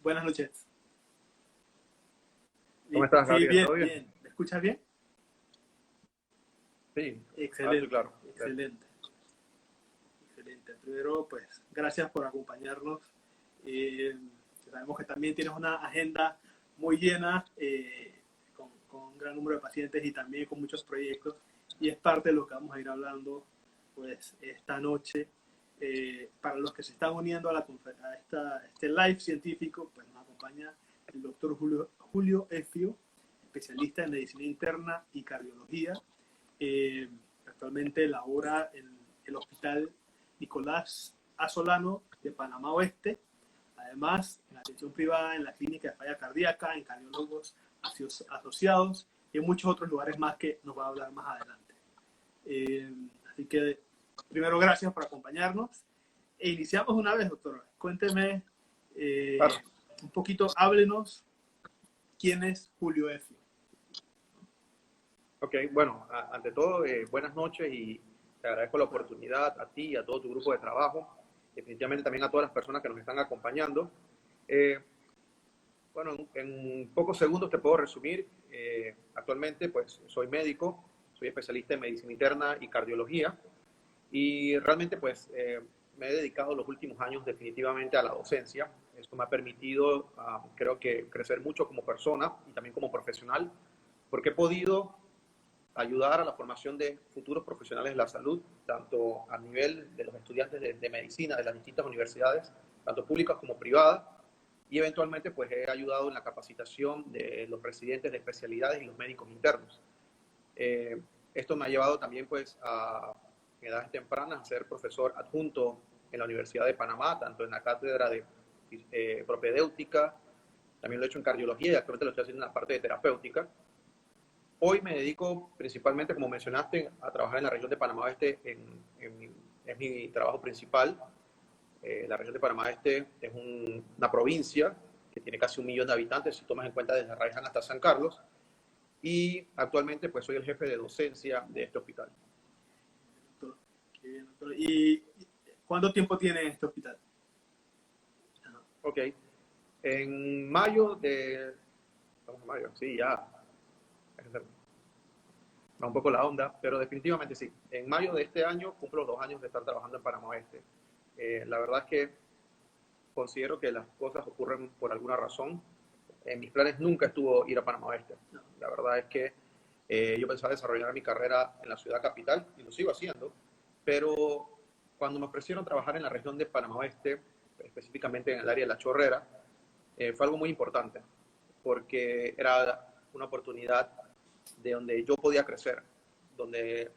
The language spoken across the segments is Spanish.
Buenas noches. ¿Cómo estás, Sí, Gabriel? bien, ¿Todo bien? bien. ¿Me escuchas bien? Sí, alto y Excelente, claro. excelente, excelente. Primero, pues, gracias por acompañarnos. Eh, Sabemos que también tienes una agenda muy llena, con un gran número de pacientes y también con muchos proyectos. Y es parte de lo que vamos a ir hablando, pues, esta noche. Para los que se están uniendo a, este live científico, pues nos acompaña el doctor Julio Efio, especialista en medicina interna y cardiología. Eh, Actualmente labora en el Hospital Nicolás Asolano de Panamá Oeste. Además, en la atención privada, en la clínica de falla cardíaca, en cardiólogos asociados y en muchos otros lugares más que nos va a hablar más adelante. Así que, primero, gracias por acompañarnos. E iniciamos una vez, doctor. Cuénteme Claro. un poquito, háblenos, ¿quién es Julio Efio? Ok, bueno, ante todo, buenas noches y te agradezco la oportunidad a ti y a todo tu grupo de trabajo, definitivamente también a todas las personas que nos están acompañando. Eh, bueno, en pocos segundos te puedo resumir. Actualmente, pues, soy médico, soy especialista en medicina interna y cardiología y realmente, pues, me he dedicado los últimos años definitivamente a la docencia. Esto me ha permitido, creo que, crecer mucho como persona y también como profesional, porque he podido ayudar a la formación de futuros profesionales de la salud, tanto a nivel de los estudiantes de medicina de las distintas universidades, tanto públicas como privadas, y eventualmente pues he ayudado en la capacitación de los residentes de especialidades y los médicos internos. Eh, Esto me ha llevado también pues a edades tempranas a ser profesor adjunto en la Universidad de Panamá, tanto en la cátedra de propedéutica, también lo he hecho en cardiología y actualmente lo estoy haciendo en la parte de terapéutica. Hoy me dedico principalmente, como mencionaste, a trabajar en la región de Panamá Este. Es mi trabajo principal. La región de Panamá Este es una provincia que tiene casi 1 millón de habitantes, si tomas en cuenta desde Arraiján hasta San Carlos. Y actualmente pues soy el jefe de docencia de este hospital. Doctor. Qué bien, doctor. ¿Y cuánto tiempo tiene este hospital? Ok. En mayo de... Estamos en mayo, sí, ya. Va un poco la onda, pero definitivamente sí. En mayo de este año cumplo los 2 años de estar trabajando en Panamá Oeste. La verdad es que considero que las cosas ocurren por alguna razón. En mis planes nunca estuvo ir a Panamá Oeste. La verdad es que yo pensaba desarrollar mi carrera en la ciudad capital y lo sigo haciendo, pero cuando me ofrecieron trabajar en la región de Panamá Oeste, específicamente en el área de La Chorrera, fue algo muy importante, porque era una oportunidad de donde yo podía crecer, donde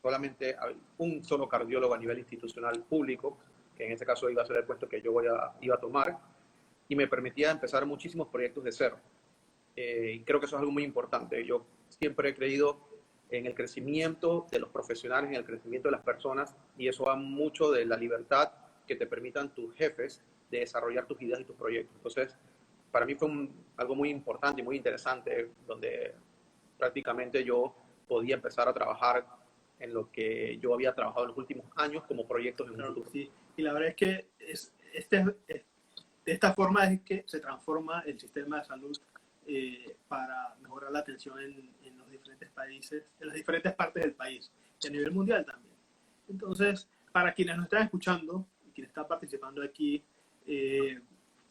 solamente un solo cardiólogo a nivel institucional público, que en este caso iba a ser el puesto que yo iba a tomar, y me permitía empezar muchísimos proyectos de cero. Y creo que eso es algo muy importante. Yo siempre he creído en el crecimiento de los profesionales, en el crecimiento de las personas, y eso va mucho de la libertad que te permitan tus jefes de desarrollar tus ideas y tus proyectos. Entonces, para mí fue algo muy importante y muy interesante, donde prácticamente yo podía empezar a trabajar en lo que yo había trabajado en los últimos años como proyectos en un Claro que futuro. sí. Y la verdad es que de esta forma es que se transforma el sistema de salud, para mejorar la atención en los diferentes países, en las diferentes partes del país y a nivel mundial también. Entonces, para quienes nos están escuchando y quienes están participando aquí, eh,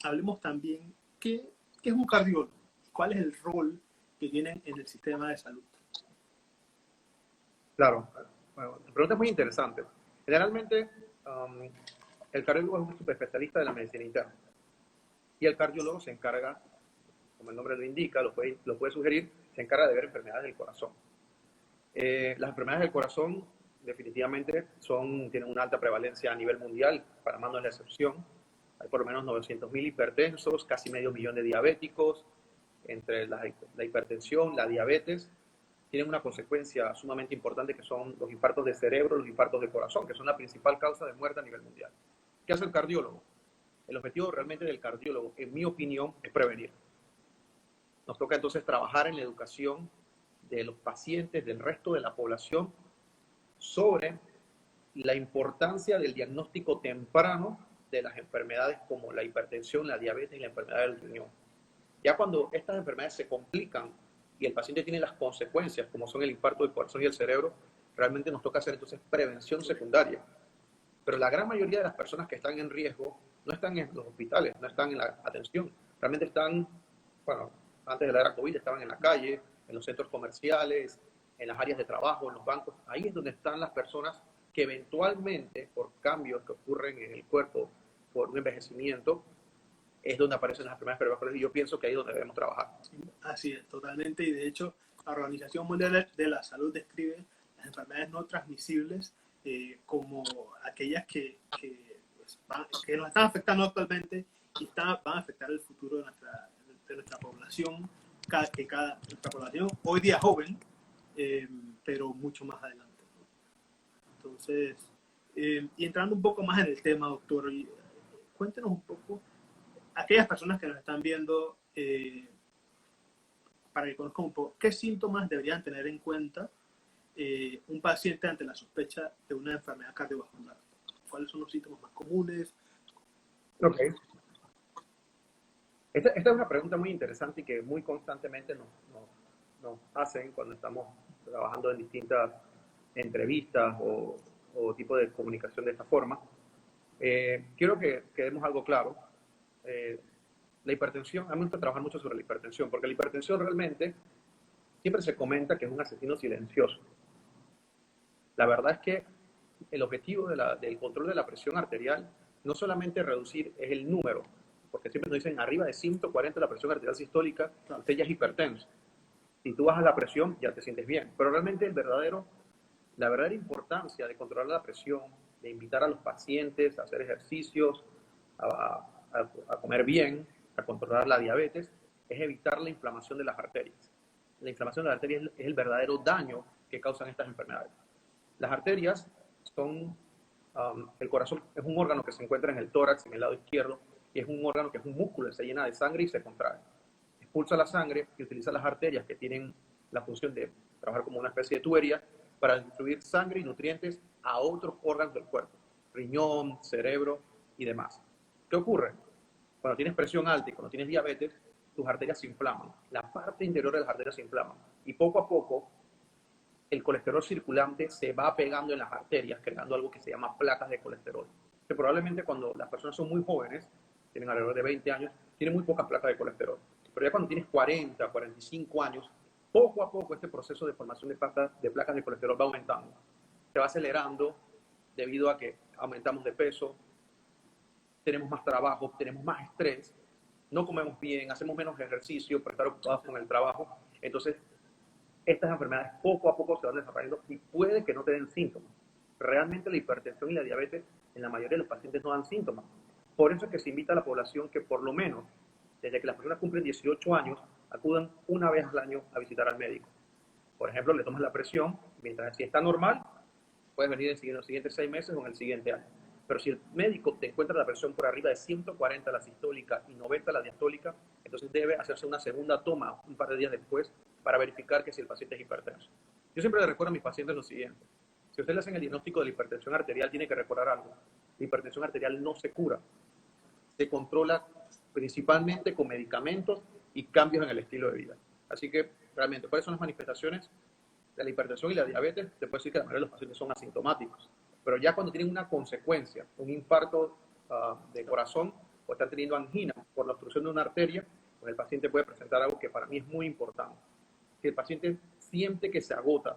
hablemos también qué es un cardiólogo, cuál es el rol que tienen en el sistema de salud. Claro, bueno, tu pregunta es muy interesante. Generalmente, el cardiólogo es un subespecialista de la medicina interna y el cardiólogo se encarga, como el nombre lo indica, lo puede sugerir, se encarga de ver enfermedades del corazón. Las enfermedades del corazón definitivamente tienen una alta prevalencia a nivel mundial, Panamá no es la excepción. Hay por lo menos 900.000 hipertensos, casi medio millón de diabéticos. Entre la hipertensión, la diabetes, tienen una consecuencia sumamente importante que son los infartos de cerebro, los infartos de corazón, que son la principal causa de muerte a nivel mundial. ¿Qué hace el cardiólogo? El objetivo realmente del cardiólogo, en mi opinión, es prevenir. Nos toca entonces trabajar en la educación de los pacientes, del resto de la población, sobre la importancia del diagnóstico temprano de las enfermedades como la hipertensión, la diabetes y la enfermedad del riñón. Ya cuando estas enfermedades se complican y el paciente tiene las consecuencias, como son el infarto del corazón y el cerebro, realmente nos toca hacer entonces prevención secundaria. Pero la gran mayoría de las personas que están en riesgo no están en los hospitales, no están en la atención. Realmente están, bueno, antes de la era COVID estaban en la calle, en los centros comerciales, en las áreas de trabajo, en los bancos. Ahí es donde están las personas que eventualmente, por cambios que ocurren en el cuerpo, por un envejecimiento, es donde aparecen las enfermedades cardiovasculares, y yo pienso que ahí es donde debemos trabajar. Así es, totalmente. Y de hecho, la Organización Mundial de la Salud describe las enfermedades no transmisibles como aquellas pues, que nos están afectando actualmente y van a afectar el futuro de nuestra población, nuestra población hoy día joven, pero mucho más adelante, ¿no? Entonces, y entrando un poco más en el tema, doctor, cuéntenos un poco, aquellas personas que nos están viendo, para que conozcan un poco, ¿qué síntomas deberían tener en cuenta un paciente ante la sospecha de una enfermedad cardiovascular? ¿Cuáles son los síntomas más comunes? Ok. Esta es una pregunta muy interesante y que muy constantemente nos hacen cuando estamos trabajando en distintas entrevistas o tipo de comunicación de esta forma. Quiero que demos algo claro. La hipertensión, a mí me gusta trabajar mucho sobre la hipertensión, porque la hipertensión realmente siempre se comenta que es un asesino silencioso. La verdad es que el objetivo del control de la presión arterial no solamente reducir es el número, porque siempre nos dicen arriba de 140 la presión arterial sistólica, usted ya es hipertenso. Si tú bajas la presión, ya te sientes bien. Pero realmente la verdadera importancia de controlar la presión, de invitar a los pacientes a hacer ejercicios, a comer bien, a controlar la diabetes, es evitar la inflamación de las arterias. La inflamación de las arterias es el verdadero daño que causan estas enfermedades. Las arterias son, el corazón es un órgano que se encuentra en el tórax, en el lado izquierdo, y es un órgano que es un músculo, se llena de sangre y se contrae. Expulsa la sangre y utiliza las arterias que tienen la función de trabajar como una especie de tubería para distribuir sangre y nutrientes a otros órganos del cuerpo, riñón, cerebro y demás. ¿Qué ocurre? Cuando tienes presión alta y cuando tienes diabetes, tus arterias se inflaman, la parte interior de las arterias se inflaman y poco a poco el colesterol circulante se va pegando en las arterias, creando algo que se llama placas de colesterol. Que probablemente cuando las personas son muy jóvenes, tienen alrededor de 20 años, tienen muy pocas placas de colesterol. Pero ya cuando tienes 40, 45 años, poco a poco este proceso de formación de placas de colesterol va aumentando. Se va acelerando debido a que aumentamos de peso, tenemos más trabajo, tenemos más estrés, no comemos bien, hacemos menos ejercicio por estar ocupados con el trabajo. Entonces, estas enfermedades poco a poco se van desarrollando y puede que no te den síntomas. Realmente la hipertensión y la diabetes en la mayoría de los pacientes no dan síntomas. Por eso es que se invita a la población que por lo menos, desde que las personas cumplen 18 años, acudan una vez al año a visitar al médico. Por ejemplo, le tomas la presión, mientras si está normal, puedes venir en los siguientes 6 meses o en el siguiente año. Pero si el médico te encuentra la presión por arriba de 140 la sistólica y 90 la diastólica, entonces debe hacerse una segunda toma un par de días después para verificar que si el paciente es hipertenso. Yo siempre le recuerdo a mis pacientes lo siguiente. Si ustedes le hacen el diagnóstico de la hipertensión arterial, tiene que recordar algo. La hipertensión arterial no se cura. Se controla principalmente con medicamentos y cambios en el estilo de vida. Así que, realmente, ¿cuáles son las manifestaciones de la hipertensión y la diabetes? Te puedo decir que la mayoría de los pacientes son asintomáticos. Pero ya cuando tienen una consecuencia, un infarto de corazón o están teniendo angina por la obstrucción de una arteria, pues el paciente puede presentar algo que para mí es muy importante. Que el paciente siente que se agota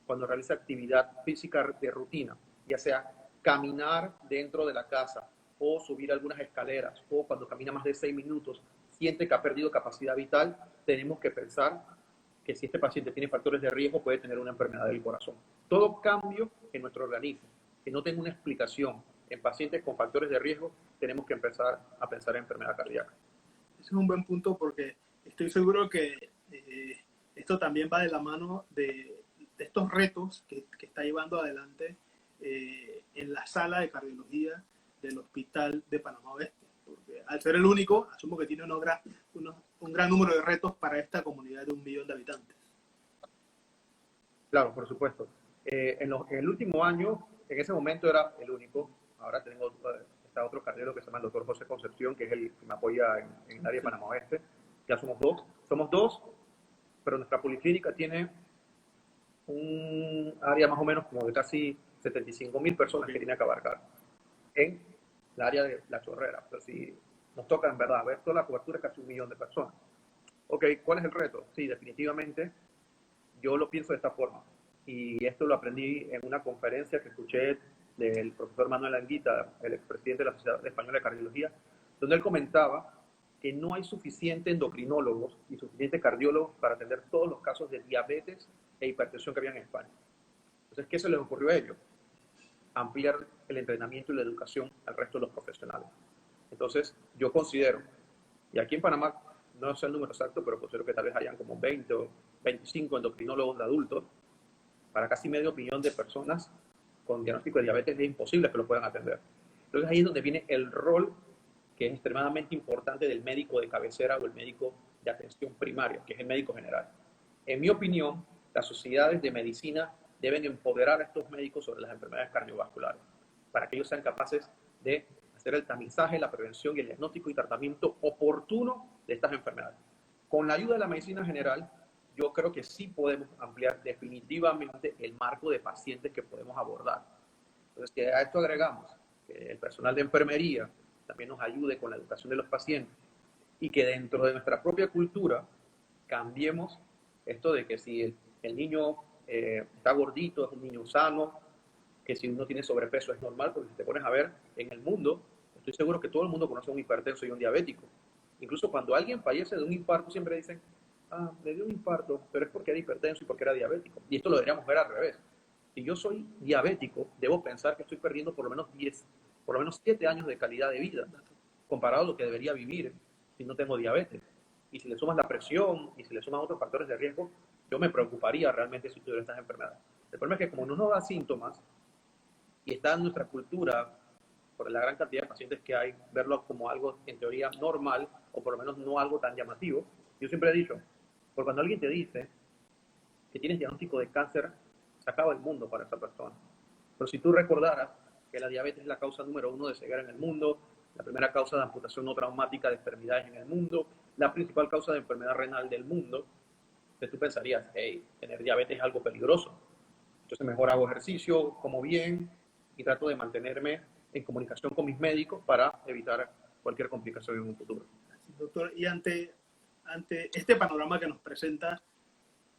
cuando realiza actividad física de rutina, ya sea caminar dentro de la casa o subir algunas escaleras o cuando camina más de 6 minutos, siente que ha perdido capacidad vital, tenemos que pensar que si este paciente tiene factores de riesgo puede tener una enfermedad del corazón. Todo cambio en nuestro organismo que no tenga una explicación en pacientes con factores de riesgo, tenemos que empezar a pensar en enfermedad cardíaca. Ese es un buen punto porque estoy seguro que esto también va de la mano de estos retos que está llevando adelante en la sala de cardiología del Hospital de Panamá Oeste. Porque al ser el único, asumo que tiene un gran número de retos para esta comunidad de 1 millón de habitantes. Claro, por supuesto. En el último año, en ese momento era el único. Ahora está otro cardiólogo que se llama el doctor José Concepción, que es el que me apoya en el área de Panamá Oeste. Ya somos dos, pero nuestra policlínica tiene un área más o menos como de casi 75.000 personas que tiene que abarcar en la área de La Chorrera. Pero si nos toca en verdad ver toda la cobertura es casi 1.000.000 de personas. Ok, ¿cuál es el reto? Sí, definitivamente yo lo pienso de esta forma. Y esto lo aprendí en una conferencia que escuché del profesor Manuel Anguita, el expresidente de la Sociedad Española de Cardiología, donde él comentaba que no hay suficiente endocrinólogos y suficiente cardiólogos para atender todos los casos de diabetes e hipertensión que había en España. Entonces, ¿qué se les ocurrió a ellos? Ampliar el entrenamiento y la educación al resto de los profesionales. Entonces, yo considero, y aquí en Panamá, no sé el número exacto, pero considero que tal vez hayan como 20 o 25 endocrinólogos de adultos para casi medio millón de personas con diagnóstico de diabetes. Es imposible que lo puedan atender. Entonces, ahí es donde viene el rol que es extremadamente importante del médico de cabecera o el médico de atención primaria, que es el médico general. En mi opinión, las sociedades de medicina deben empoderar a estos médicos sobre las enfermedades cardiovasculares, para que ellos sean capaces de hacer el tamizaje, la prevención y el diagnóstico y tratamiento oportuno de estas enfermedades. Con la ayuda de la medicina general, yo creo que sí podemos ampliar definitivamente el marco de pacientes que podemos abordar. Entonces, que a esto agregamos que el personal de enfermería también nos ayude con la educación de los pacientes y que dentro de nuestra propia cultura cambiemos esto de que si el niño está gordito, es un niño sano, que si uno tiene sobrepeso es normal, porque si te pones a ver en el mundo, estoy seguro que todo el mundo conoce a un hipertenso y un diabético. Incluso cuando alguien fallece de un infarto, siempre dicen, ah, le dio un infarto, pero es porque era hipertenso y porque era diabético. Y esto lo deberíamos ver al revés. Si yo soy diabético, debo pensar que estoy perdiendo por lo menos 10, por lo menos 7 años de calidad de vida, comparado a lo que debería vivir si no tengo diabetes. Y si le sumas la presión y si le sumas otros factores de riesgo, yo me preocuparía realmente si tuviera estas enfermedades. El problema es que como no nos da síntomas y está en nuestra cultura, por la gran cantidad de pacientes que hay, verlo como algo en teoría normal o por lo menos no algo tan llamativo. Yo siempre he dicho, porque cuando alguien te dice que tienes diagnóstico de cáncer, se acaba el mundo para esa persona. Pero si tú recordaras que la diabetes es la causa número 1 de ceguera en el mundo, la primera causa de amputación no traumática de extremidades en el mundo, la principal causa de enfermedad renal del mundo, entonces tú pensarías, hey, tener diabetes es algo peligroso. Entonces mejor hago ejercicio, como bien y trato de mantenerme en comunicación con mis médicos para evitar cualquier complicación en un futuro. Doctor, y ante este panorama que nos presenta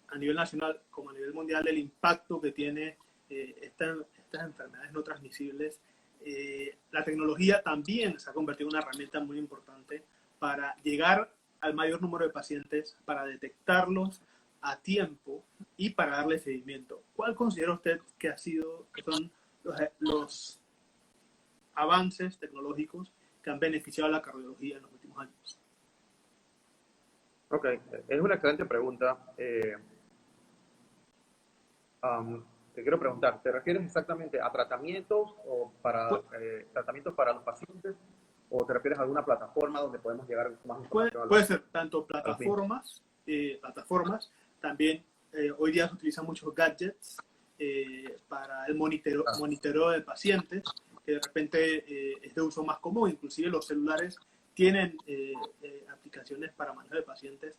a nivel nacional como a nivel mundial del impacto que tiene estas enfermedades no transmisibles, la tecnología también se ha convertido en una herramienta muy importante para llegar al mayor número de pacientes, para detectarlos a tiempo y para darle seguimiento. ¿Cuál considera usted que son los avances tecnológicos que han beneficiado a la cardiología en los últimos años? Ok, es una excelente pregunta. Te quiero preguntar, ¿te refieres exactamente a tratamientos o para tratamientos para los pacientes o te refieres a alguna plataforma donde podemos llegar con más información? Puede ser tanto plataformas, también hoy día se utilizan muchos gadgets para el monitoreo de pacientes, que de repente es de uso más común. Inclusive los celulares tienen aplicaciones para manejo de pacientes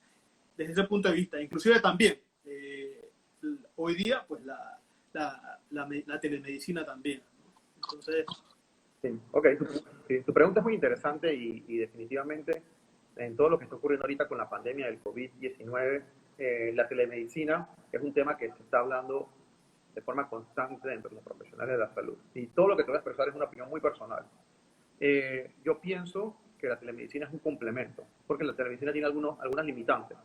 desde ese punto de vista. Inclusive también hoy día pues la telemedicina también, ¿no? Entonces, sí, ok, sí, tu pregunta es muy interesante y definitivamente en todo lo que está ocurriendo ahorita con la pandemia del COVID-19, la telemedicina es un tema que se está hablando de forma constante dentro de los profesionales de la salud. Y todo lo que te voy a expresar es una opinión muy personal. Yo pienso que la telemedicina es un complemento, porque la telemedicina tiene algunas limitantes.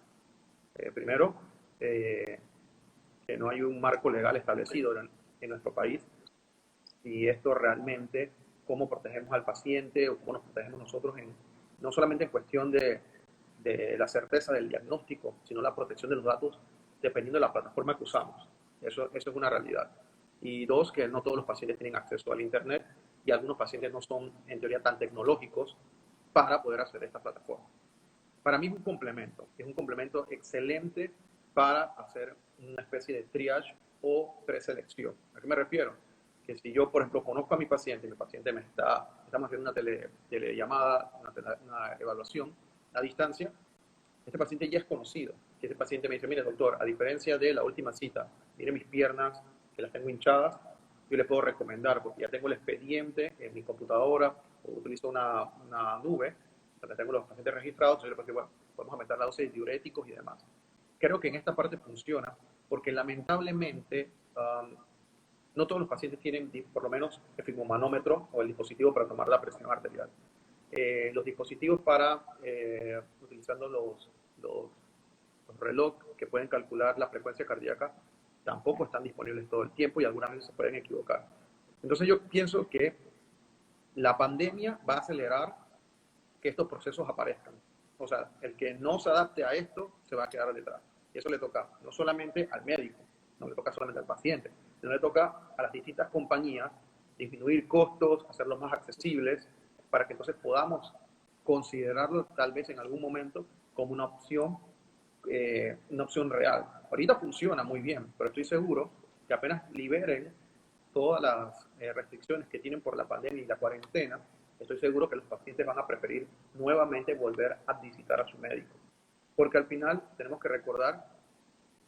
Primero, que no hay un marco legal establecido en nuestro país y esto realmente, cómo protegemos al paciente o cómo nos protegemos nosotros, no solamente en cuestión de la certeza del diagnóstico, sino la protección de los datos dependiendo de la plataforma que usamos. Eso es una realidad. Y dos, que no todos los pacientes tienen acceso al Internet y algunos pacientes no son, en teoría, tan tecnológicos para poder hacer esta plataforma. Para mí es un complemento excelente para hacer una especie de triage o preselección. ¿A qué me refiero? que si yo, por ejemplo, conozco a mi paciente y mi paciente estamos haciendo una telellamada, una evaluación a distancia, este paciente ya es conocido. Que este paciente me dice, mire doctor, a diferencia de la última cita, mire mis piernas, que las tengo hinchadas, yo le puedo recomendar, porque ya tengo el expediente en mi computadora, o utilizo una nube, donde tengo los pacientes registrados, entonces yo le puedo decir, bueno, podemos aumentar la dosis de diuréticos y demás. Creo que en esta parte funciona, porque lamentablemente no todos los pacientes tienen por lo menos el fibromanómetro o el dispositivo para tomar la presión arterial. Los dispositivos utilizando los relojes que pueden calcular la frecuencia cardíaca tampoco están disponibles todo el tiempo y algunas veces se pueden equivocar. Entonces yo pienso que la pandemia va a acelerar que estos procesos aparezcan. O sea, el que no se adapte a esto se va a quedar detrás. Y eso le toca no solamente al médico, no le toca solamente al paciente, sino le toca a las distintas compañías disminuir costos, hacerlos más accesibles, para que entonces podamos considerarlo tal vez en algún momento como una opción real. Ahorita funciona muy bien, pero estoy seguro que apenas liberen todas las restricciones que tienen por la pandemia y la cuarentena, estoy seguro que los pacientes van a preferir nuevamente volver a visitar a su médico. Porque al final tenemos que recordar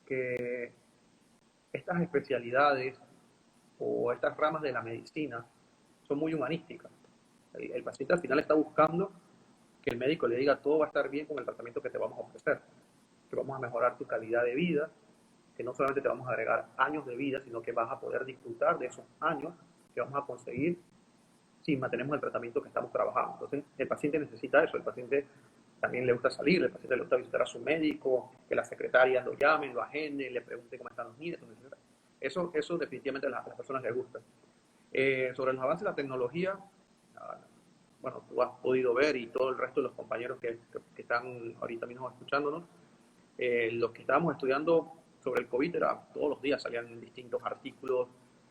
que estas especialidades o estas ramas de la medicina son muy humanísticas. El paciente al final está buscando que el médico le diga todo va a estar bien con el tratamiento que te vamos a ofrecer, que vamos a mejorar tu calidad de vida, que no solamente te vamos a agregar años de vida, sino que vas a poder disfrutar de esos años que vamos a conseguir si mantenemos el tratamiento que estamos trabajando. Entonces, el paciente necesita eso, el paciente también le gusta salir, el paciente le gusta visitar a su médico, que las secretarias lo llamen, lo agenden, le pregunten cómo están los nietos, etc. Eso definitivamente a las personas les gusta. Sobre los avances de la tecnología, bueno, tú has podido ver y todo el resto de los compañeros que están ahorita mismo escuchándonos, los que estábamos estudiando sobre el COVID todos los días salían distintos artículos,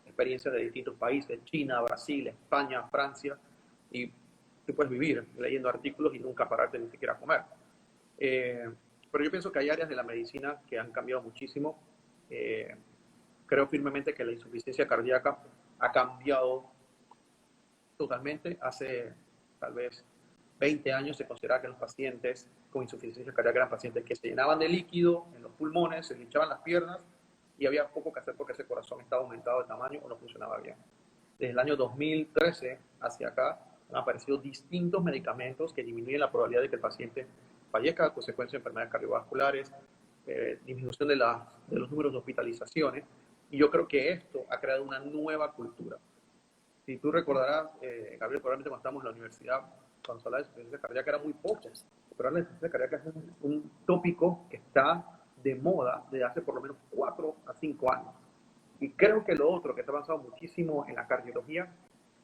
experiencias de distintos países, China, Brasil, España, Francia, y tú puedes vivir leyendo artículos y nunca pararte ni siquiera a comer. Pero yo pienso que hay áreas de la medicina que han cambiado muchísimo. Creo firmemente que la insuficiencia cardíaca ha cambiado totalmente. Hace tal vez 20 años se consideraba que los pacientes con insuficiencia cardíaca eran pacientes que se llenaban de líquido en los pulmones, se hinchaban las piernas y había poco que hacer porque ese corazón estaba aumentado de tamaño o no funcionaba bien. Desde el año 2013 hacia acá han aparecido distintos medicamentos que disminuyen la probabilidad de que el paciente fallezca a consecuencia de enfermedades cardiovasculares, disminución de los números de hospitalizaciones, y yo creo que esto ha creado una nueva cultura. Si tú recordarás, Gabriel, probablemente cuando estábamos en la universidad, cuando se hablaba de insuficiencia cardíaca era muy poco, pero la insuficiencia cardíaca es un tópico que está de moda desde hace por lo menos 4 a 5 años. Y creo que lo otro que está avanzado muchísimo en la cardiología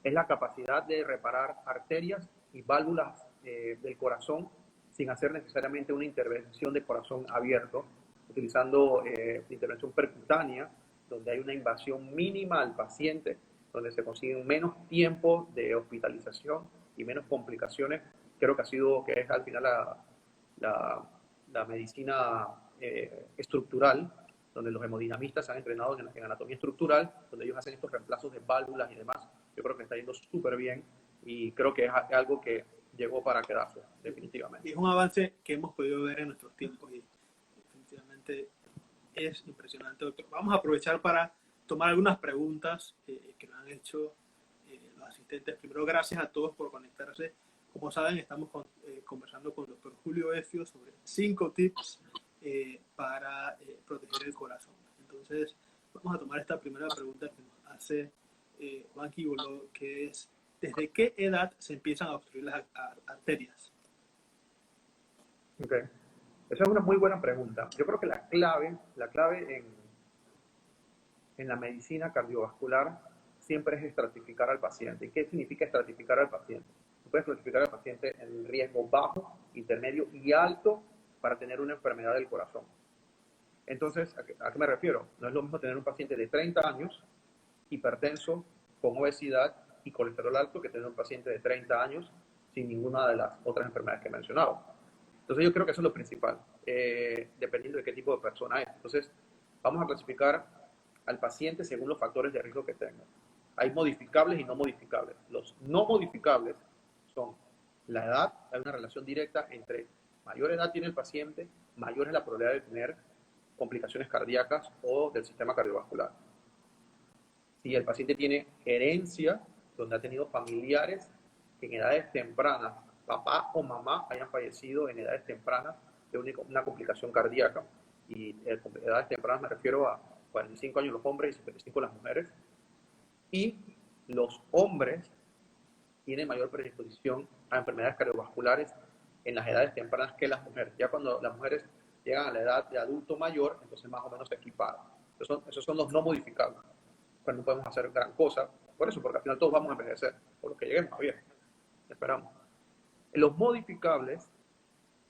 es la capacidad de reparar arterias y válvulas del corazón sin hacer necesariamente una intervención de corazón abierto, utilizando intervención percutánea, donde hay una invasión mínima al paciente, donde se consigue menos tiempo de hospitalización y menos complicaciones. Creo que es al final la medicina estructural, donde los hemodinamistas se han entrenado en anatomía estructural, donde ellos hacen estos reemplazos de válvulas y demás. Yo creo que está yendo súper bien y creo que es algo que llegó para quedarse, definitivamente. Y es un avance que hemos podido ver en nuestros tiempos y definitivamente es impresionante, doctor. Vamos a aprovechar para tomar algunas preguntas que nos han hecho los asistentes. Primero, gracias a todos por conectarse. Como saben, estamos conversando con el doctor Julio Efio sobre 5 tips para proteger el corazón. Entonces, vamos a tomar esta primera pregunta que nos hace Juan Quibolo, que es: ¿desde qué edad se empiezan a obstruir las arterias? Okay. Esa es una muy buena pregunta. Yo creo que la clave en la medicina cardiovascular siempre es estratificar al paciente. ¿Y qué significa estratificar al paciente? Tú puedes clasificar al paciente en riesgo bajo, intermedio y alto para tener una enfermedad del corazón. Entonces, ¿a qué me refiero? No es lo mismo tener un paciente de 30 años, hipertenso, con obesidad y colesterol alto, que tener un paciente de 30 años sin ninguna de las otras enfermedades que he mencionado. Entonces, yo creo que eso es lo principal, dependiendo de qué tipo de persona es. Entonces, vamos a clasificar al paciente según los factores de riesgo que tenga. Hay modificables y no modificables. Los no modificables son la edad, hay una relación directa entre mayor edad tiene el paciente, mayor es la probabilidad de tener complicaciones cardíacas o del sistema cardiovascular. Si el paciente tiene herencia, donde ha tenido familiares que en edades tempranas, papá o mamá hayan fallecido en edades tempranas de una complicación cardíaca, y edades tempranas me refiero a 45 años los hombres y 55 las mujeres, y los hombres tienen mayor predisposición a enfermedades cardiovasculares en las edades tempranas que las mujeres. Ya cuando las mujeres llegan a la edad de adulto mayor, entonces más o menos se equiparan. Esos son los no modificables. Pues no podemos hacer gran cosa por eso, porque al final todos vamos a envejecer, por lo que lleguemos a bien. Esperamos. Los modificables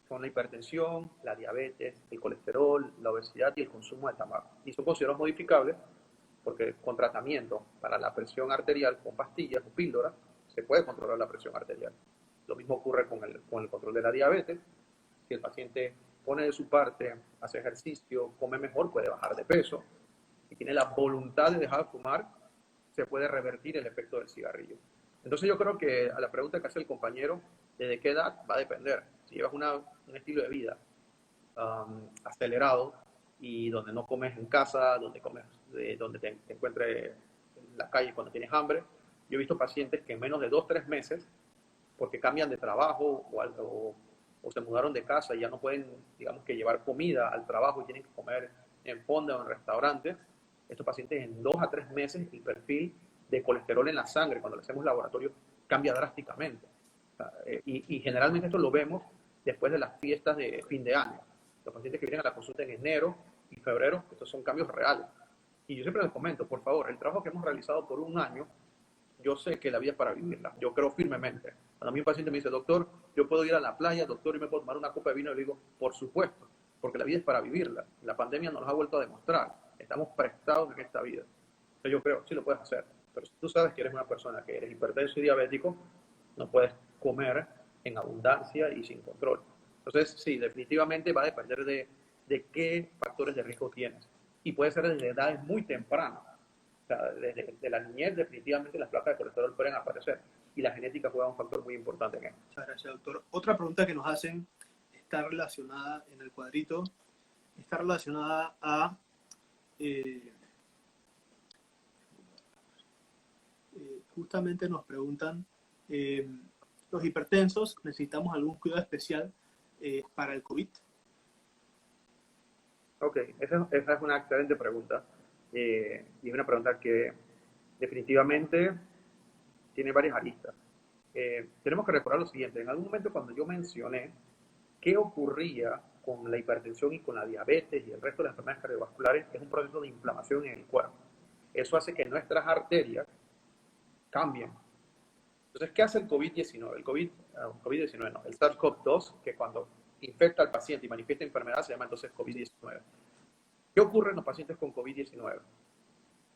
son la hipertensión, la diabetes, el colesterol, la obesidad y el consumo de tabaco. Y son considerados modificables porque con tratamiento para la presión arterial, con pastillas o píldoras, se puede controlar la presión arterial. Lo mismo ocurre con el control de la diabetes. Si el paciente pone de su parte, hace ejercicio, come mejor, puede bajar de peso. Si tiene la voluntad de dejar de fumar, se puede revertir el efecto del cigarrillo. Entonces yo creo que a la pregunta que hace el compañero, ¿desde qué edad? Va a depender. Si llevas un estilo de vida acelerado y donde no comes en casa, donde comes, donde te encuentres en la calle cuando tienes hambre. Yo he visto pacientes que en menos de 2-3 meses, porque cambian de trabajo o se mudaron de casa y ya no pueden, digamos que llevar comida al trabajo y tienen que comer en fonda o en restaurantes, estos pacientes en 2 a 3 meses el perfil de colesterol en la sangre, cuando le hacemos laboratorio, cambia drásticamente. Y generalmente esto lo vemos después de las fiestas de fin de año. Los pacientes que vienen a la consulta en enero y febrero, estos son cambios reales. Y yo siempre les comento, por favor, el trabajo que hemos realizado por un año, yo sé que la vida es para vivirla, yo creo firmemente. Cuando a mí un paciente me dice, doctor, yo puedo ir a la playa, doctor, y me puedo tomar una copa de vino, y le digo, por supuesto, porque la vida es para vivirla. La pandemia nos lo ha vuelto a demostrar. Estamos prestados en esta vida. Entonces yo creo, sí lo puedes hacer. Pero si tú sabes que eres una persona que eres hipertenso y diabético, no puedes comer en abundancia y sin control. Entonces, sí, definitivamente va a depender de qué factores de riesgo tienes. Y puede ser desde edades muy tempranas. O sea, desde la niñez, definitivamente las placas de colesterol pueden aparecer. Y la genética juega un factor muy importante en esto. Muchas gracias, doctor. Otra pregunta que nos hacen está relacionada en el cuadrito, está relacionada a justamente nos preguntan, los hipertensos, ¿necesitamos algún cuidado especial para el COVID? Ok, esa es una excelente pregunta. Y es una pregunta que definitivamente tiene varias aristas. Tenemos que recordar lo siguiente. En algún momento cuando yo mencioné qué ocurría con la hipertensión y con la diabetes y el resto de las enfermedades cardiovasculares, es un proceso de inflamación en el cuerpo. Eso hace que nuestras arterias cambien. Entonces, ¿qué hace el COVID-19? El COVID-19 no, el SARS-CoV-2, que cuando infecta al paciente y manifiesta enfermedad se llama entonces COVID-19. ¿Qué ocurre en los pacientes con COVID-19?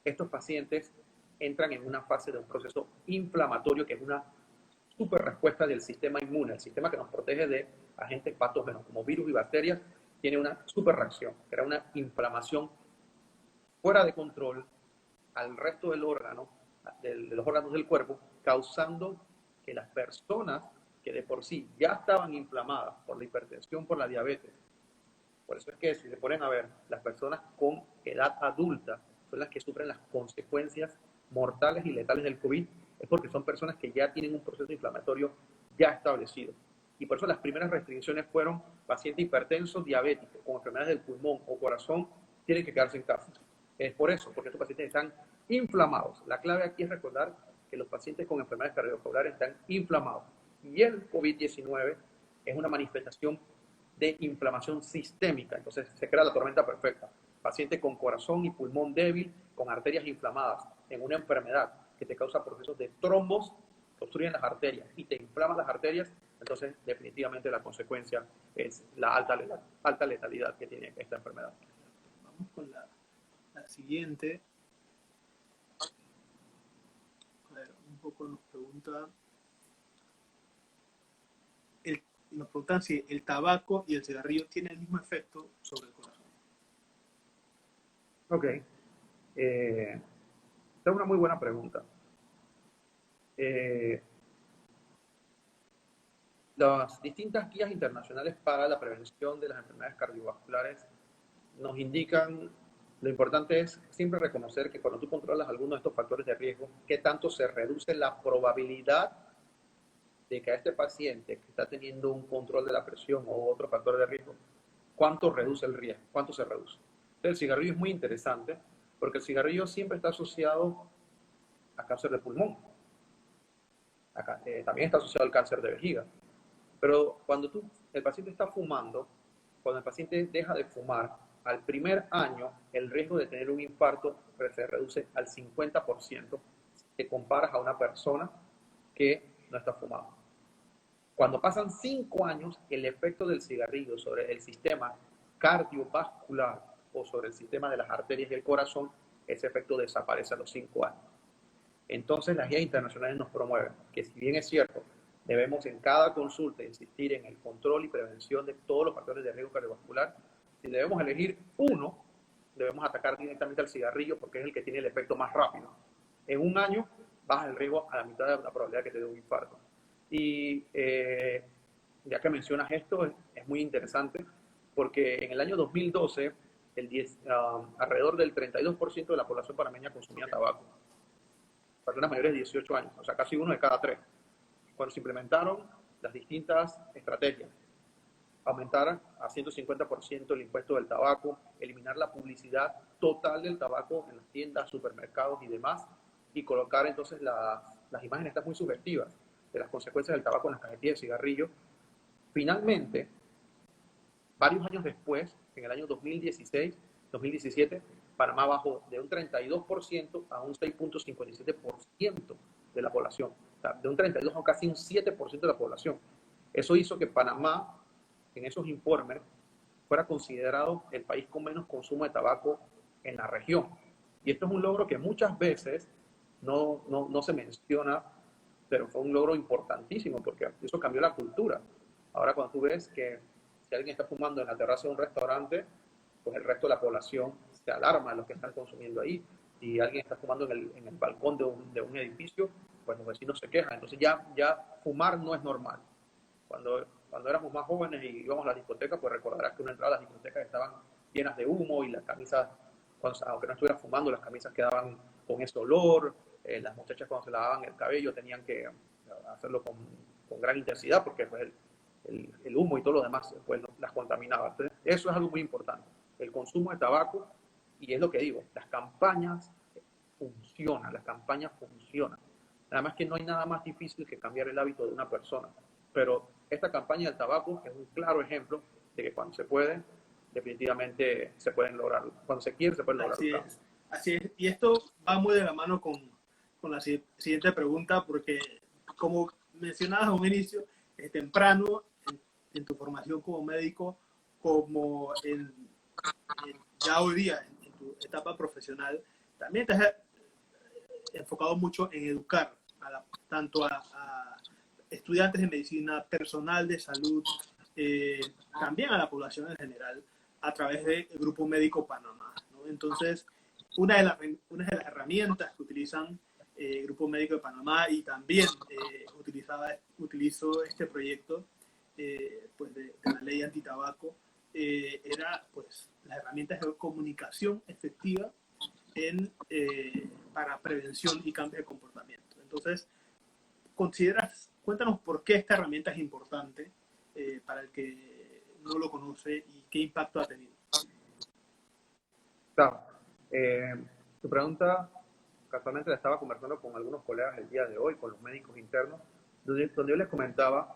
Estos pacientes entran en una fase de un proceso inflamatorio que es una super respuesta del sistema inmune, el sistema que nos protege de agentes patógenos como virus y bacterias, tiene una super reacción, que era una inflamación fuera de control al resto del órgano, de los órganos del cuerpo, causando que las personas que de por sí ya estaban inflamadas por la hipertensión, por la diabetes, por eso es que si se ponen a ver, las personas con edad adulta son las que sufren las consecuencias mortales y letales del COVID, es porque son personas que ya tienen un proceso inflamatorio ya establecido. Y por eso las primeras restricciones fueron pacientes hipertensos, diabéticos, con enfermedades del pulmón o corazón, tienen que quedarse en casa. Es por eso, porque estos pacientes están inflamados. La clave aquí es recordar que los pacientes con enfermedades cardiovasculares están inflamados. Y el COVID-19 es una manifestación de inflamación sistémica. Entonces se crea la tormenta perfecta. Paciente con corazón y pulmón débil, con arterias inflamadas, en una enfermedad que te causa procesos de trombos, que obstruyen las arterias y te inflaman las arterias, entonces definitivamente la consecuencia es la alta letalidad que tiene esta enfermedad. Vamos con la siguiente. A ver, un poco nos preguntan si el tabaco y el cigarrillo tienen el mismo efecto sobre el corazón. Ok. Esta es una muy buena pregunta. eh, las distintas guías internacionales para la prevención de las enfermedades cardiovasculares nos indican, lo importante es siempre reconocer que cuando tú controlas algunos de estos factores de riesgo, qué tanto se reduce la probabilidad de que a este paciente que está teniendo un control de la presión o otro factor de riesgo, cuánto reduce el riesgo, cuánto se reduce. Entonces, el cigarrillo es muy interesante porque el cigarrillo siempre está asociado a cáncer de pulmón. También está asociado al cáncer de vejiga. Pero cuando el paciente está fumando, cuando el paciente deja de fumar, al primer año el riesgo de tener un infarto se reduce al 50% si te comparas a una persona que no está fumando. Cuando pasan 5 años, el efecto del cigarrillo sobre el sistema cardiovascular o sobre el sistema de las arterias y el corazón, ese efecto desaparece a los 5 años. Entonces las guías internacionales nos promueven que, si bien es cierto, debemos en cada consulta insistir en el control y prevención de todos los factores de riesgo cardiovascular, si debemos elegir uno, debemos atacar directamente al cigarrillo porque es el que tiene el efecto más rápido. En un año baja el riesgo a la mitad de la probabilidad que te dé un infarto. Y ya que mencionas esto, es muy interesante porque en el año 2012 alrededor del 32% de la población panameña consumía tabaco. Personas mayores de 18 años, o sea, casi 1 de cada 3. Cuando se implementaron las distintas estrategias, aumentar a 150% el impuesto del tabaco, eliminar la publicidad total del tabaco en las tiendas, supermercados y demás, y colocar entonces las imágenes estas muy sugestivas de las consecuencias del tabaco en las cajetillas de cigarrillo. Finalmente, varios años después, en el año 2016-2017, Panamá bajó de un 32% a un 6.57% de la población. O sea, de un 32% a casi un 7% de la población. Eso hizo que Panamá, en esos informes, fuera considerado el país con menos consumo de tabaco en la región. Y esto es un logro que muchas veces no se menciona, pero fue un logro importantísimo porque eso cambió la cultura. Ahora cuando tú ves que si alguien está fumando en la terraza de un restaurante, pues el resto de la población se alarma de los que están consumiendo ahí. Si alguien está fumando en el balcón de un edificio, pues los vecinos se quejan. Entonces ya fumar no es normal. Cuando éramos más jóvenes y íbamos a las discotecas, pues recordarás que una entrada a las discotecas estaban llenas de humo y las camisas, aunque no estuvieras fumando, las camisas quedaban con ese olor. Las muchachas cuando se lavaban el cabello tenían que hacerlo con gran intensidad porque pues, el humo y todo lo demás pues, las contaminaba. Entonces, eso es algo muy importante. El consumo de tabaco, y es lo que digo, las campañas funcionan. Nada más que no hay nada más difícil que cambiar el hábito de una persona. Pero esta campaña del tabaco es un claro ejemplo de que cuando se puede, definitivamente se pueden lograr. Cuando se quiere, se pueden lograr. Así es. Y esto va muy de la mano con la siguiente pregunta, porque como mencionabas a un inicio, temprano en tu formación como médico, como ya hoy día en tu etapa profesional, también te has enfocado mucho en educar tanto a estudiantes de medicina, personal de salud, también a la población en general, a través del Grupo Médico Panamá, ¿no? Entonces, una de las herramientas que utilizan el Grupo Médico de Panamá, y también utilizó este proyecto pues de la ley antitabaco, era pues las herramientas de comunicación efectiva para prevención y cambio de comportamiento. Entonces, cuéntanos por qué esta herramienta es importante para el que no lo conoce y qué impacto ha tenido. Claro. Tu pregunta, casualmente la estaba conversando con algunos colegas el día de hoy, con los médicos internos, donde yo les comentaba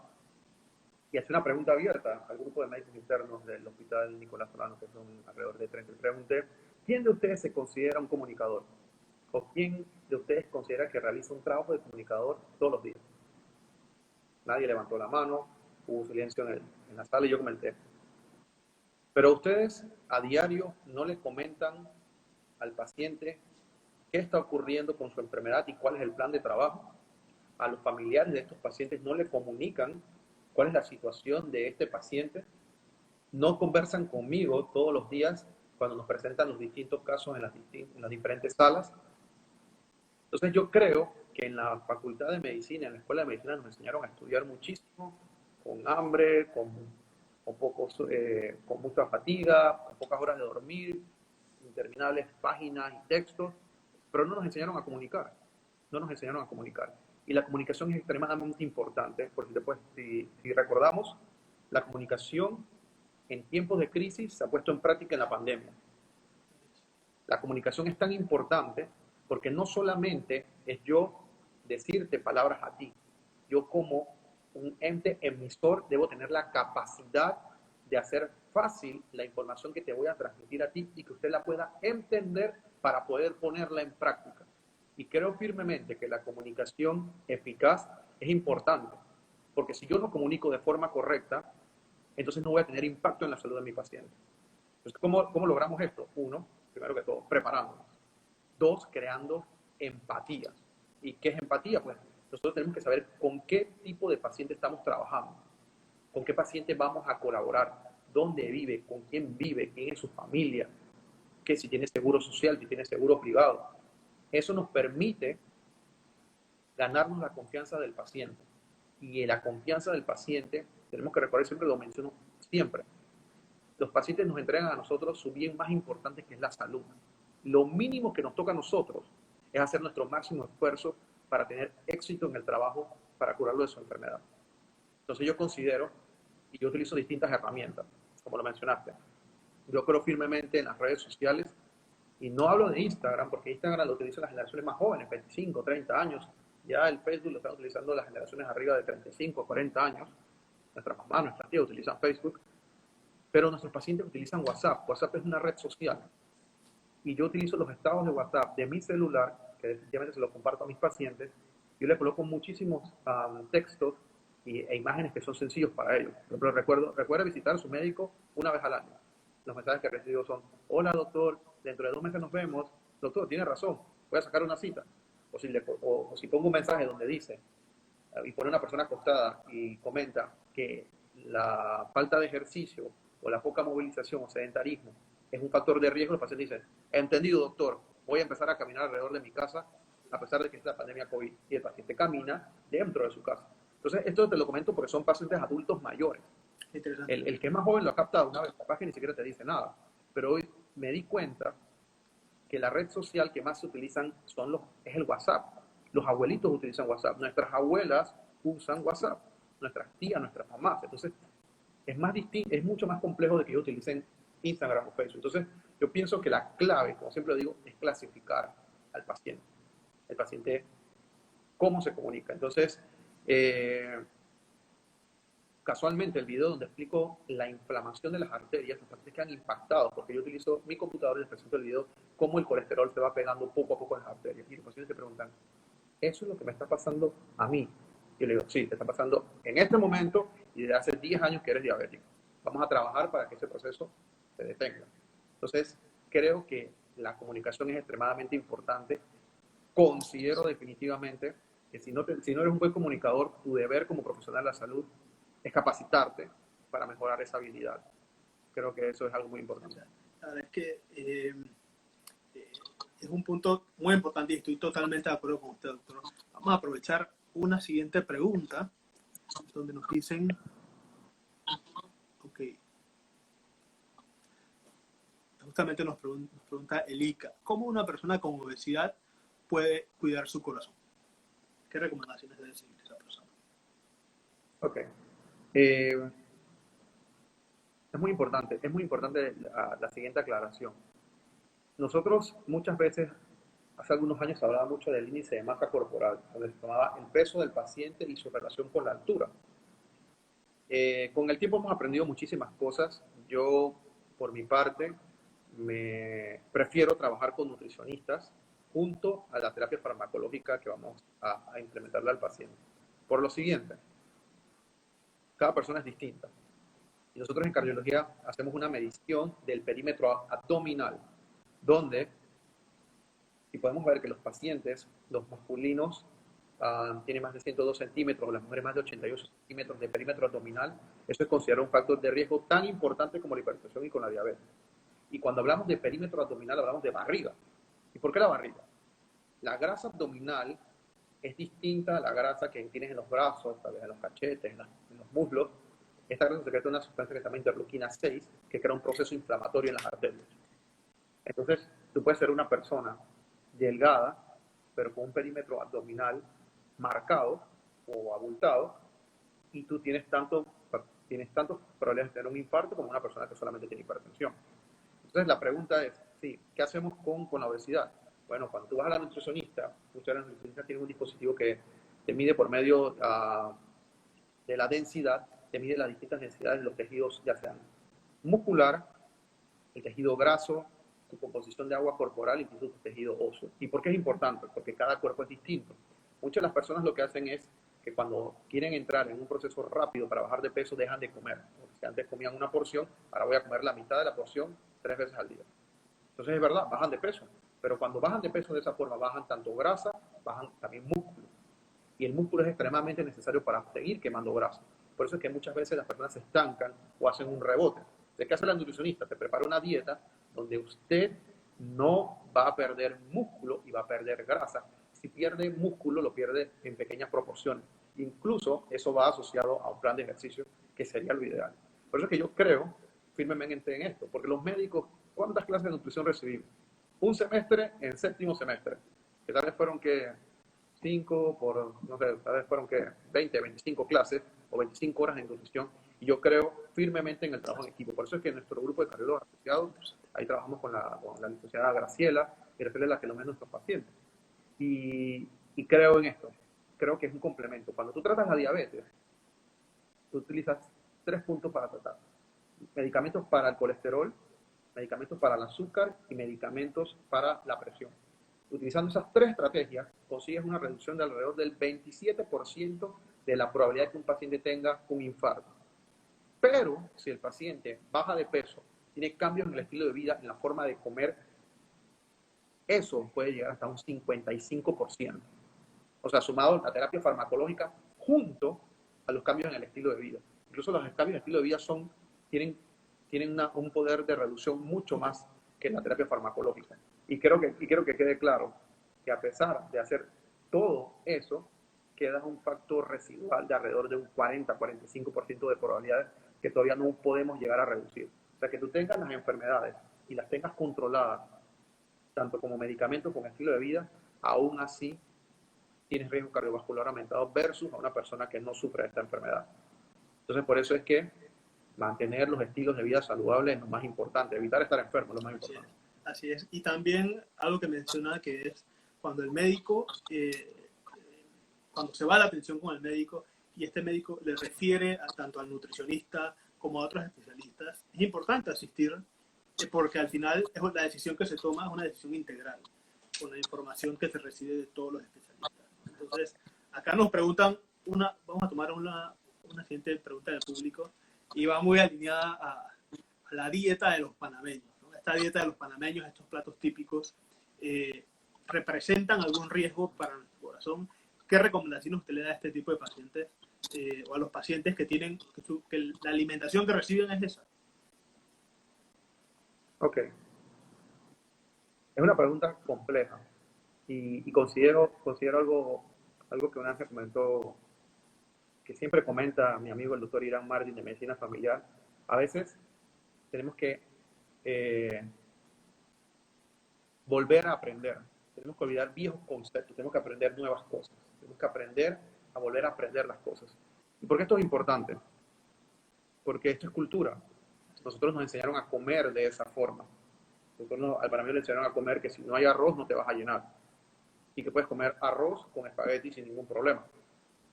y hacía una pregunta abierta al grupo de médicos internos del Hospital Nicolás Solano, que son alrededor de 30. Le pregunté, ¿quién de ustedes se considera un comunicador? ¿O quién de ustedes considera que realiza un trabajo de comunicador todos los días? Nadie levantó la mano, hubo silencio en la sala y yo comenté. Pero ustedes a diario no le comentan al paciente qué está ocurriendo con su enfermedad y cuál es el plan de trabajo. A los familiares de estos pacientes no le comunican cuál es la situación de este paciente. No conversan conmigo todos los días cuando nos presentan los distintos casos en las diferentes salas. Entonces yo creo que que en la Facultad de Medicina, en la Escuela de Medicina, nos enseñaron a estudiar muchísimo, con hambre, con mucha fatiga, con pocas horas de dormir, interminables páginas y textos, pero no nos enseñaron a comunicar, no nos enseñaron a comunicar. Y la comunicación es extremadamente importante, porque después, si recordamos, la comunicación en tiempos de crisis se ha puesto en práctica en la pandemia. La comunicación es tan importante porque no solamente es yo decirte palabras a ti, yo como un ente emisor debo tener la capacidad de hacer fácil la información que te voy a transmitir a ti y que usted la pueda entender para poder ponerla en práctica. Y creo firmemente que la comunicación eficaz es importante, porque si yo no comunico de forma correcta, entonces no voy a tener impacto en la salud de mi paciente. Entonces, ¿cómo logramos esto? Uno, primero que todo, preparándonos. Dos, creando empatía. ¿Y qué es empatía? Pues nosotros tenemos que saber con qué tipo de paciente estamos trabajando, con qué paciente vamos a colaborar, dónde vive, con quién vive, quién es su familia, que si tiene seguro social, si tiene seguro privado. Eso nos permite ganarnos la confianza del paciente. Y la confianza del paciente, tenemos que recordar, siempre lo menciono, siempre. Los pacientes nos entregan a nosotros su bien más importante, que es la salud. Lo mínimo que nos toca a nosotros es hacer nuestro máximo esfuerzo para tener éxito en el trabajo, para curarlo de su enfermedad. Entonces yo considero, y yo utilizo distintas herramientas, como lo mencionaste. Yo creo firmemente en las redes sociales, y no hablo de Instagram, porque Instagram lo utilizan las generaciones más jóvenes, 25, 30 años. Ya el Facebook lo están utilizando las generaciones arriba de 35, 40 años. Nuestras mamás, nuestras tías utilizan Facebook. Pero nuestros pacientes utilizan WhatsApp. WhatsApp es una red social. Y yo utilizo los estados de WhatsApp de mi celular, que definitivamente se los comparto a mis pacientes. Yo les coloco muchísimos textos e imágenes que son sencillos para ellos. Por ejemplo, recuerda visitar a su médico una vez al año. Los mensajes que recibo son: hola doctor, dentro de 2 meses nos vemos. Doctor, tiene razón, voy a sacar una cita. O si pongo un mensaje donde dice, y pone una persona acostada y comenta que la falta de ejercicio o la poca movilización o sedentarismo es un factor de riesgo, el paciente dice: entendido doctor, voy a empezar a caminar alrededor de mi casa a pesar de que es la pandemia COVID. Y el paciente camina dentro de su casa. Entonces, esto te lo comento porque son pacientes adultos mayores. El que es más joven lo ha captado una vez, capaz que ni siquiera te dice nada. Pero hoy me di cuenta que la red social que más se utilizan es el WhatsApp. Los abuelitos utilizan WhatsApp, nuestras abuelas usan WhatsApp, nuestras tías, nuestras mamás. Entonces, es mucho más complejo de que ellos utilicen Instagram o Facebook. Entonces, yo pienso que la clave, como siempre lo digo, es clasificar al paciente. El paciente, cómo se comunica. Entonces, casualmente el video donde explico la inflamación de las arterias, los pacientes quedan impactados porque yo utilizo mi computador y les presento el video cómo el colesterol se va pegando poco a poco en las arterias. Y los pacientes se preguntan: ¿eso es lo que me está pasando a mí? Y yo le digo: sí, te está pasando en este momento y desde hace 10 años que eres diabético. Vamos a trabajar para que ese proceso se detenga. Entonces, creo que la comunicación es extremadamente importante. Considero definitivamente que si no eres un buen comunicador, tu deber como profesional de la salud es capacitarte para mejorar esa habilidad. Creo que eso es algo muy importante. La verdad es que es un punto muy importante y estoy totalmente de acuerdo con usted, doctor. Vamos a aprovechar una siguiente pregunta donde nos dicen, ok, justamente nos pregunta Elika: ¿cómo una persona con obesidad puede cuidar su corazón? ¿Qué recomendaciones debe seguir esa persona? Ok. Es muy importante la siguiente aclaración. Nosotros muchas veces, hace algunos años se hablaba mucho del índice de masa corporal, donde se tomaba el peso del paciente y su relación con la altura. Con el tiempo hemos aprendido muchísimas cosas. Yo, por mi parte, prefiero trabajar con nutricionistas junto a la terapia farmacológica que vamos a implementarle al paciente. Por lo siguiente, cada persona es distinta. Y nosotros en cardiología hacemos una medición del perímetro abdominal, donde, y podemos ver que los pacientes, los masculinos, tienen más de 102 centímetros, las mujeres más de 88 centímetros de perímetro abdominal. Eso es considerado un factor de riesgo tan importante como la hipertensión y con la diabetes. Y cuando hablamos de perímetro abdominal, hablamos de barriga. ¿Y por qué la barriga? La grasa abdominal es distinta a la grasa que tienes en los brazos, tal vez en los cachetes, en los muslos. Esta grasa secreta una sustancia que se llama interleuquina 6, que crea un proceso inflamatorio en las arterias. Entonces, tú puedes ser una persona delgada, pero con un perímetro abdominal marcado o abultado, y tú tienes tanto probabilidades de tener un infarto como una persona que solamente tiene hipertensión. Entonces, la pregunta es, sí, ¿qué hacemos con la obesidad? Bueno, cuando tú vas a la nutricionista, muchas de las nutricionistas tienen un dispositivo que te mide por medio de la densidad, te mide las distintas densidades de los tejidos, ya sean muscular, el tejido graso, tu composición de agua corporal, incluso tu tejido óseo. ¿Y por qué es importante? Porque cada cuerpo es distinto. Muchas de las personas lo que hacen es que cuando quieren entrar en un proceso rápido para bajar de peso, dejan de comer. Porque si antes comían una porción, ahora voy a comer la mitad de la porción 3 veces al día. Entonces es verdad, bajan de peso. Pero cuando bajan de peso de esa forma, bajan tanto grasa, bajan también músculo. Y el músculo es extremadamente necesario para seguir quemando grasa. Por eso es que muchas veces las personas se estancan o hacen un rebote. ¿De qué hace la nutricionista? Te prepara una dieta donde usted no va a perder músculo y va a perder grasa. Si pierde músculo, lo pierde en pequeñas proporciones. Incluso eso va asociado a un plan de ejercicio que sería lo ideal. Por eso es que yo creo firmemente en esto, porque los médicos, ¿cuántas clases de nutrición recibimos? Un semestre en séptimo semestre, que tal vez fueron que 5 por, no sé, tal vez fueron que 20, 25 clases o 25 horas de nutrición. Y yo creo firmemente en el trabajo en equipo. Por eso es que en nuestro grupo de cardiólogos asociados, ahí trabajamos con la licenciada Graciela, y Graciela es la que lo ve a nuestros pacientes. Y creo en esto. Creo que es un complemento. Cuando tú tratas la diabetes, tú utilizas 3 puntos para tratar. Medicamentos para el colesterol, medicamentos para el azúcar y medicamentos para la presión. Utilizando esas 3 estrategias, consigues una reducción de alrededor del 27% de la probabilidad de que un paciente tenga un infarto. Pero si el paciente baja de peso, tiene cambios en el estilo de vida, en la forma de comer, eso puede llegar hasta un 55%. O sea, sumado a la terapia farmacológica junto a los cambios en el estilo de vida. Incluso los cambios en el estilo de vida tienen un poder de reducción mucho más que la terapia farmacológica. Y quiero que quede claro que a pesar de hacer todo eso, queda un factor residual de alrededor de un 40-45% de probabilidades que todavía no podemos llegar a reducir. O sea, que tú tengas las enfermedades y las tengas controladas, tanto como medicamentos como estilo de vida, aún así tienes riesgo cardiovascular aumentado versus a una persona que no sufre de esta enfermedad. Entonces, por eso es que mantener los estilos de vida saludables es lo más importante, evitar estar enfermo es lo más importante. Así es. Y también algo que menciona que es cuando el médico, cuando se va a la atención con el médico y este médico le refiere tanto al nutricionista como a otros especialistas, es importante asistir porque al final la decisión que se toma es una decisión integral, con la información que se recibe de todos los especialistas. Entonces, acá nos preguntan, vamos a tomar una siguiente pregunta del público y va muy alineada a la dieta de los panameños, ¿no? Esta dieta de los panameños, estos platos típicos, ¿representan algún riesgo para nuestro corazón? ¿Qué recomendación usted le da a este tipo de pacientes o a los pacientes que tienen que la alimentación que reciben es esa? Ok. Es una pregunta compleja y considero algo que una vez me comentó, que siempre comenta mi amigo el doctor Irán Martin de Medicina Familiar. A veces tenemos que volver a aprender. Tenemos que olvidar viejos conceptos, tenemos que aprender nuevas cosas. Tenemos que aprender a volver a aprender las cosas. ¿Y por qué esto es importante? Porque esto es cultura. Nosotros nos enseñaron a comer de esa forma. Al panameño le enseñaron a comer que si no hay arroz no te vas a llenar. Y que puedes comer arroz con espagueti sin ningún problema.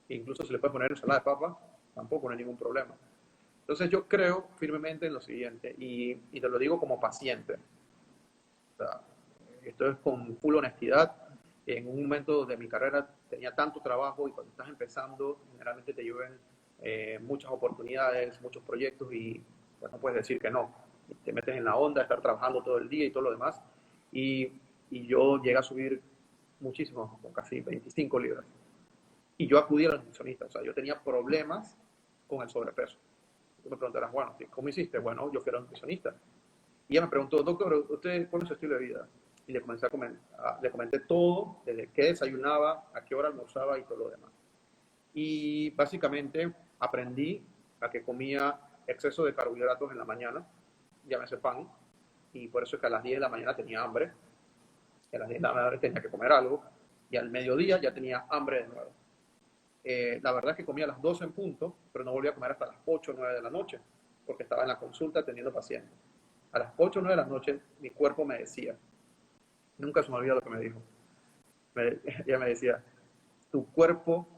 E incluso si le puedes poner ensalada de papa, tampoco no hay ningún problema. Entonces yo creo firmemente en lo siguiente, y te lo digo como paciente. O sea, esto es con full honestidad. En un momento de mi carrera tenía tanto trabajo y cuando estás empezando, generalmente te llevan muchas oportunidades, muchos proyectos y pues no puedes decir que no. Te metes en la onda, estar trabajando todo el día y todo lo demás. Y yo llegué a subir muchísimo, con casi 25 libras. Y yo acudí a la nutricionista. O sea, yo tenía problemas con el sobrepeso. Tú me preguntarás, bueno, ¿cómo hiciste? Bueno, yo fui a la nutricionista. Y ella me preguntó, doctor, ¿usted cuál es su estilo de vida? y le comenté todo, desde qué desayunaba, a qué hora almorzaba y todo lo demás. Y básicamente aprendí a que comía exceso de carbohidratos en la mañana, llámese pan, y por eso es que a las 10 de la mañana tenía hambre, y a las 10 de la mañana tenía que comer algo, y al mediodía ya tenía hambre de nuevo. La verdad es que comía a las 12 en punto, pero no volvía a comer hasta las 8 o 9 de la noche, porque estaba en la consulta atendiendo pacientes. A las 8 o 9 de la noche mi cuerpo me decía, nunca se me olvida lo que me dijo, ella me decía, tu cuerpo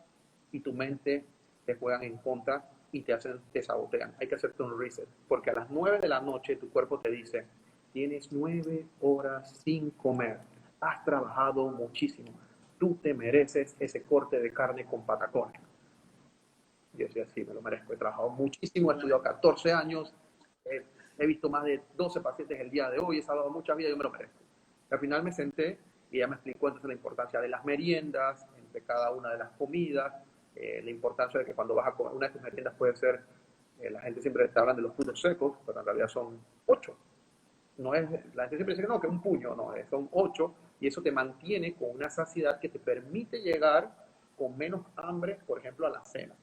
y tu mente te juegan en contra y te sabotean. Hay que hacerte un reset, porque a las 9 de la noche tu cuerpo te dice, tienes 9 horas sin comer, has trabajado muchísimo, tú te mereces ese corte de carne con patacones. Yo decía, sí, me lo merezco, he trabajado muchísimo, he estudiado 14 años, he visto más de 12 pacientes el día de hoy, he salvado muchas vidas, yo me lo merezco. Al final me senté y ella me explicó entonces la importancia de las meriendas, entre cada una de las comidas, la importancia de que cuando vas a comer, una de tus meriendas puede ser, la gente siempre te habla de los frutos secos, pero en realidad son 8. No es, la gente siempre dice que no, que un puño, no, son 8, y eso te mantiene con una saciedad que te permite llegar con menos hambre, por ejemplo, a la cena.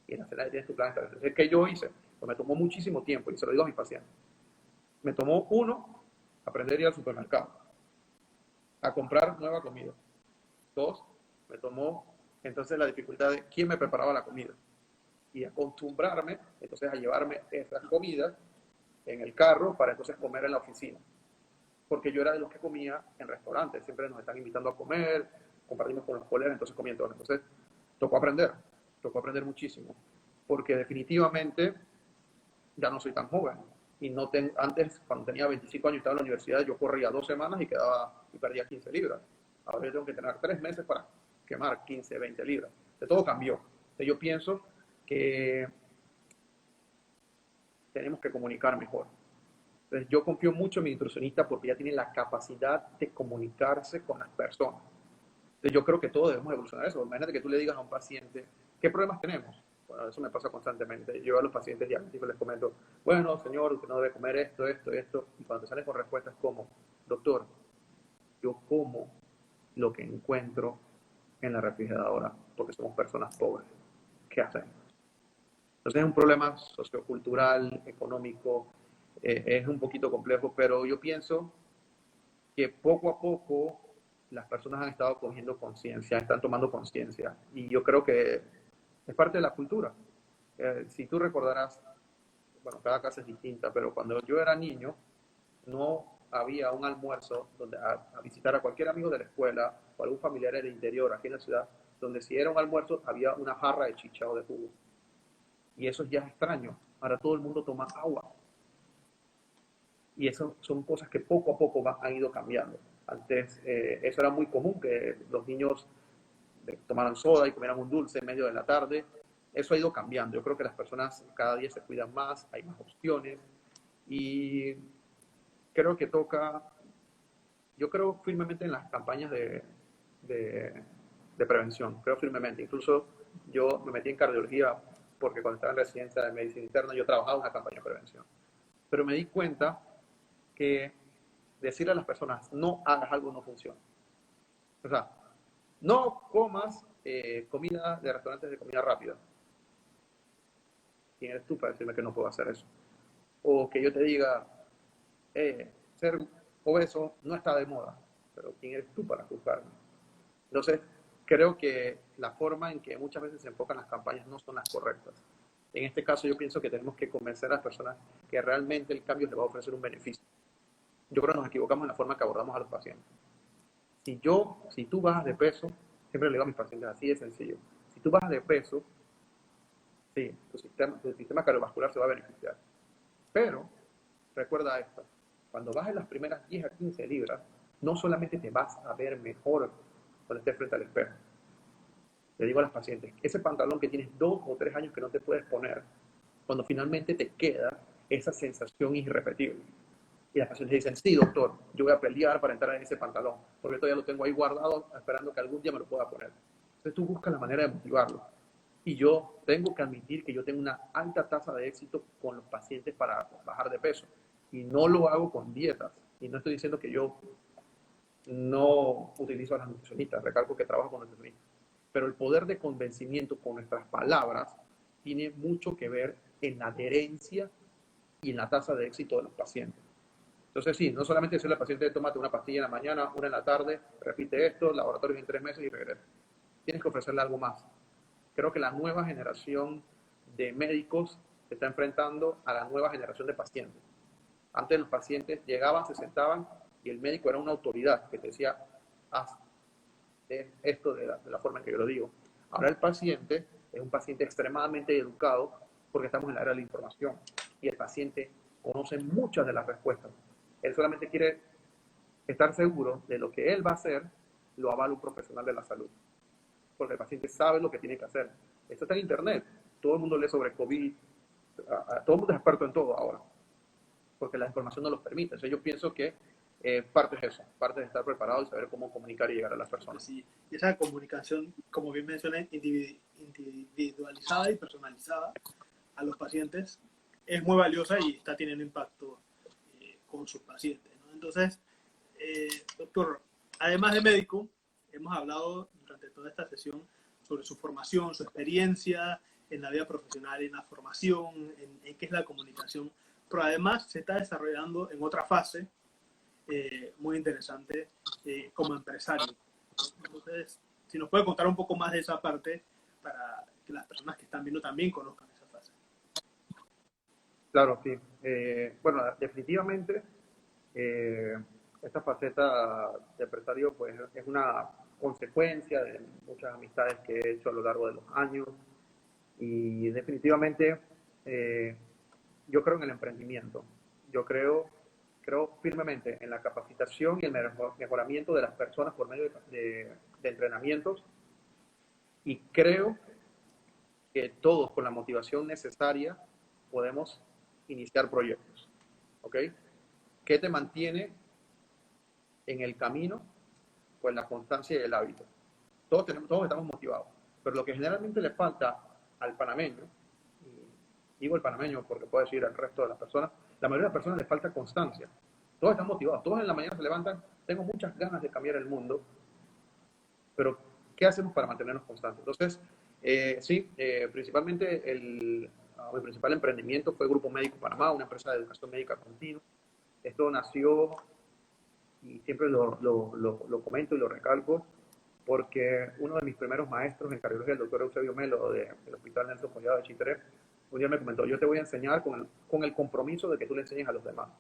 Y en la cena tienes tu plan de entonces, ¿qué yo hice? Pues me tomó muchísimo tiempo, y se lo digo a mis pacientes. Me tomó, uno, aprender a ir al supermercado, a comprar nueva comida. 2, me tomó entonces la dificultad de quién me preparaba la comida. Y acostumbrarme entonces a llevarme esas comidas en el carro para entonces comer en la oficina. Porque yo era de los que comía en restaurantes, siempre nos están invitando a comer, compartimos con los colegas, entonces comía todo. Entonces tocó aprender muchísimo, porque definitivamente ya no soy tan joven. Y no antes, cuando tenía 25 años y estaba en la universidad, yo corría 2 semanas y perdía 15 libras. Ahora yo tengo que tener 3 meses para quemar 15, 20 libras. De todo cambió. Entonces yo pienso que tenemos que comunicar mejor. Entonces yo confío mucho en mi nutricionista porque ella tiene la capacidad de comunicarse con las personas. Entonces yo creo que todos debemos evolucionar eso. Imagínate que tú le digas a un paciente, ¿qué problemas tenemos? Bueno, eso me pasa constantemente. Yo a los pacientes diabéticos les comento, bueno, señor, usted no debe comer esto, esto, esto. Y cuando te salen con respuestas como, doctor, yo como lo que encuentro en la refrigeradora porque somos personas pobres. ¿Qué hacemos? Entonces es un problema sociocultural, económico, es un poquito complejo, pero yo pienso que poco a poco las personas han estado cogiendo conciencia, están tomando conciencia, y yo creo que es parte de la cultura. Si tú recordarás, bueno, cada casa es distinta, pero cuando yo era niño, no había un almuerzo donde a visitar a cualquier amigo de la escuela o algún familiar del interior, aquí en la ciudad, donde si era un almuerzo había una jarra de chicha o de jugo. Y eso ya es extraño. Ahora todo el mundo toma agua. Y eso son cosas que poco a poco han ido cambiando. Antes eso era muy común, que los niños tomaran soda y comieran un dulce en medio de la tarde. Eso ha ido cambiando. Yo creo que las personas cada día se cuidan más, hay más opciones. Y creo que yo creo firmemente en las campañas de prevención, creo firmemente. Incluso yo me metí en cardiología porque cuando estaba en residencia de medicina interna yo trabajaba en una campaña de prevención. Pero me di cuenta que decirle a las personas, no hagas algo, no funciona. O sea, no comas comida de restaurantes de comida rápida. ¿Quién eres tú para decirme que no puedo hacer eso? O que yo te diga, ser obeso no está de moda, pero ¿quién eres tú para juzgarme? Entonces, creo que la forma en que muchas veces se enfocan las campañas no son las correctas. En este caso, yo pienso que tenemos que convencer a las personas que realmente el cambio les va a ofrecer un beneficio. Yo creo que nos equivocamos en la forma que abordamos a los pacientes. Si tú bajas de peso, siempre le digo a mis pacientes así de sencillo, si tú bajas de peso, sí, tu sistema cardiovascular se va a beneficiar. Pero, recuerda esto, cuando bajes las primeras 10 a 15 libras, no solamente te vas a ver mejor cuando estés frente al espejo. Le digo a las pacientes, ese pantalón que tienes 2 o 3 años que no te puedes poner, cuando finalmente te queda, esa sensación irrepetible. Y las pacientes dicen, sí, doctor, yo voy a pelear para entrar en ese pantalón, porque todavía lo tengo ahí guardado, esperando que algún día me lo pueda poner. Entonces tú buscas la manera de motivarlo. Y yo tengo que admitir que yo tengo una alta tasa de éxito con los pacientes para bajar de peso. Y no lo hago con dietas. Y no estoy diciendo que yo no utilizo a las nutricionistas, recalco que trabajo con nutricionistas, pero el poder de convencimiento con nuestras palabras tiene mucho que ver en la adherencia y en la tasa de éxito de los pacientes. Entonces, sí, no solamente decirle al paciente, tómate una pastilla en la mañana, una en la tarde, repite esto, laboratorios en 3 meses y regresa. Tienes que ofrecerle algo más. Creo que la nueva generación de médicos se está enfrentando a la nueva generación de pacientes. Antes los pacientes llegaban, se sentaban y el médico era una autoridad que te decía, haz esto de la forma en que yo lo digo. Ahora el paciente es un paciente extremadamente educado porque estamos en la era de la información y el paciente conoce muchas de las respuestas. Él solamente quiere estar seguro de lo que él va a hacer, lo avala un profesional de la salud. Porque el paciente sabe lo que tiene que hacer. Esto está en internet. Todo el mundo lee sobre COVID. Todo el mundo es experto en todo ahora. Porque la información no los permite. Entonces yo pienso que parte es eso. Parte de estar preparado y saber cómo comunicar y llegar a las personas. Sí, y esa comunicación, como bien mencioné, individualizada y personalizada a los pacientes es muy valiosa y está teniendo impacto con sus pacientes, ¿no? Entonces, doctor, además de médico, hemos hablado durante toda esta sesión sobre su formación, su experiencia en la vida profesional, en la formación, en qué es la comunicación, pero además se está desarrollando en otra fase muy interesante como empresario. Entonces, si nos puede contar un poco más de esa parte para que las personas que están viendo también conozcan esa fase. Claro, sí. Bueno, definitivamente esta faceta de empresario pues, es una consecuencia de muchas amistades que he hecho a lo largo de los años y definitivamente yo creo en el emprendimiento. Yo creo firmemente en la capacitación y el mejoramiento de las personas por medio de entrenamientos y creo que todos con la motivación necesaria podemos iniciar proyectos. ¿Ok? ¿Qué te mantiene en el camino? Pues la constancia y el hábito. Todos estamos motivados, pero lo que generalmente le falta al panameño, y digo el panameño porque puedo decir al resto de las personas, la mayoría de las personas les falta constancia. Todos están motivados, todos en la mañana se levantan, tengo muchas ganas de cambiar el mundo, pero ¿qué hacemos para mantenernos constantes? Entonces, sí, principalmente mi principal emprendimiento fue Grupo Médico Panamá, una empresa de educación médica continua. Esto nació, y siempre lo comento y lo recalco, porque uno de mis primeros maestros en cardiología, el doctor Eusebio Melo, del Hospital Nelson Collado de Chitré, un día me comentó, yo te voy a enseñar con el compromiso de que tú le enseñes a los demás.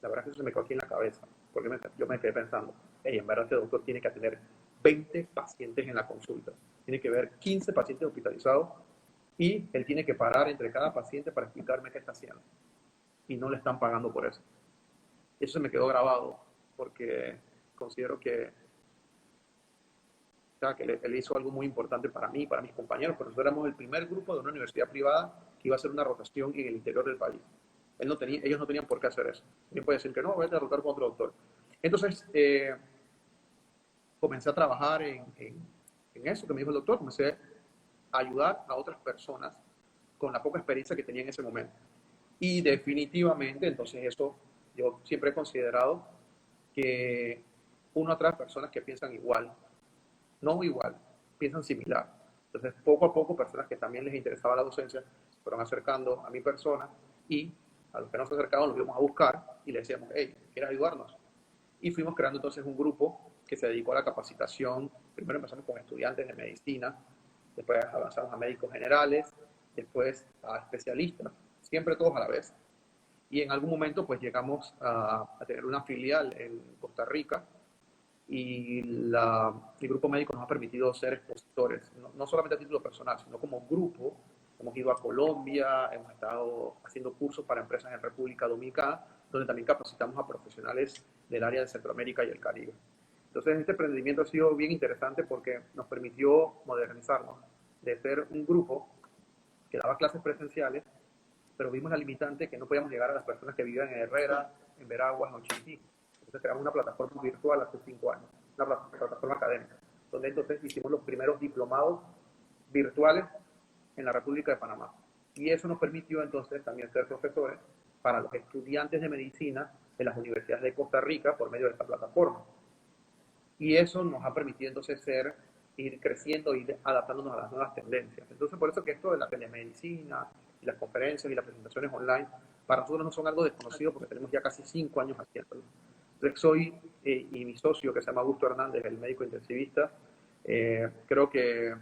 La verdad es que eso se me quedó aquí en la cabeza, porque yo me quedé pensando, hey, en verdad este doctor tiene que atender 20 pacientes en la consulta, tiene que ver 15 pacientes hospitalizados y él tiene que parar entre cada paciente para explicarme qué está haciendo. Y no le están pagando por eso. Eso se me quedó grabado porque considero que él hizo algo muy importante para mí, para mis compañeros, porque nosotros éramos el primer grupo de una universidad privada que iba a hacer una rotación en el interior del país. Ellos no tenían por qué hacer eso. Ellos pueden decir que no, vete a rotar con otro doctor. Entonces, comencé a trabajar en eso que me dijo el doctor, comencé a ayudar a otras personas con la poca experiencia que tenía en ese momento. Y definitivamente, entonces eso, yo siempre he considerado que uno atrae personas que piensan igual, no igual, piensan similar. Entonces, poco a poco, personas que también les interesaba la docencia se fueron acercando a mi persona y a los que no se acercaban los íbamos a buscar y les decíamos, hey, ¿quieres ayudarnos? Y fuimos creando entonces un grupo que se dedicó a la capacitación. Primero empezamos con estudiantes de medicina, después avanzamos a médicos generales, después a especialistas, siempre todos a la vez. Y en algún momento pues llegamos a tener una filial en Costa Rica y el grupo médico nos ha permitido ser expositores, no solamente a título personal, sino como grupo. Hemos ido a Colombia, hemos estado haciendo cursos para empresas en República Dominicana, donde también capacitamos a profesionales del área de Centroamérica y el Caribe. Entonces, este emprendimiento ha sido bien interesante porque nos permitió modernizarnos, de ser un grupo que daba clases presenciales, pero vimos la limitante que no podíamos llegar a las personas que vivían en Herrera, en Veraguas, en Chiriquí. Entonces creamos una plataforma virtual hace 5 años, una plataforma académica, donde entonces hicimos los primeros diplomados virtuales en la República de Panamá. Y eso nos permitió entonces también ser profesores para los estudiantes de medicina de las universidades de Costa Rica por medio de esta plataforma. Y eso nos ha permitido entonces ir creciendo, ir adaptándonos a las nuevas tendencias. Entonces, por eso que esto de la telemedicina y las conferencias y las presentaciones online, para nosotros no son algo desconocido porque tenemos ya casi 5 años haciéndolo. Entonces, soy y mi socio, que se llama Augusto Hernández, el médico intensivista, creo que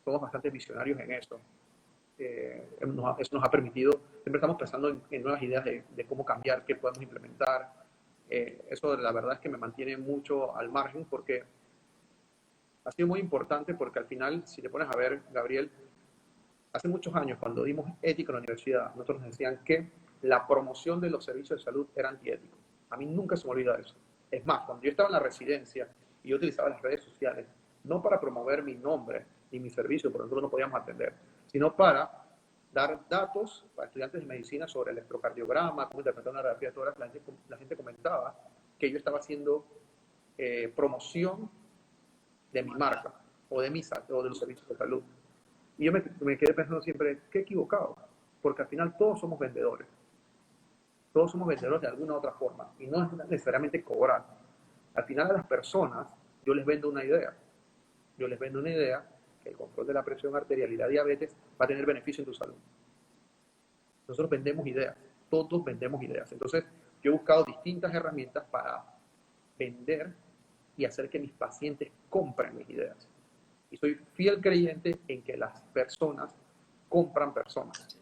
somos bastante visionarios en eso. Eso nos ha permitido, siempre estamos pensando en nuevas ideas de cómo cambiar, qué podemos implementar. Eso la verdad es que me mantiene mucho al margen porque ha sido muy importante porque al final, si te pones a ver, Gabriel, hace muchos años cuando dimos ética en la universidad, nosotros nos decían que la promoción de los servicios de salud era antiético. A mí nunca se me olvida eso. Es más, cuando yo estaba en la residencia y yo utilizaba las redes sociales, no para promover mi nombre ni mi servicio, porque nosotros no podíamos atender, sino para dar datos a estudiantes de medicina sobre el electrocardiograma, cómo interpretar una radiografía de tórax. La gente comentaba que yo estaba haciendo promoción de mi marca o de los servicios de salud. Y yo me quedé pensando siempre, qué equivocado, porque al final todos somos vendedores. Todos somos vendedores de alguna u otra forma y no es necesariamente cobrar. Al final a las personas yo les vendo una idea. Yo les vendo una idea que el control de la presión arterial y la diabetes va a tener beneficio en tu salud. Nosotros vendemos ideas, todos vendemos ideas. Entonces yo he buscado distintas herramientas para vender y hacer que mis pacientes compren mis ideas. Y soy fiel creyente en que las personas compran personas.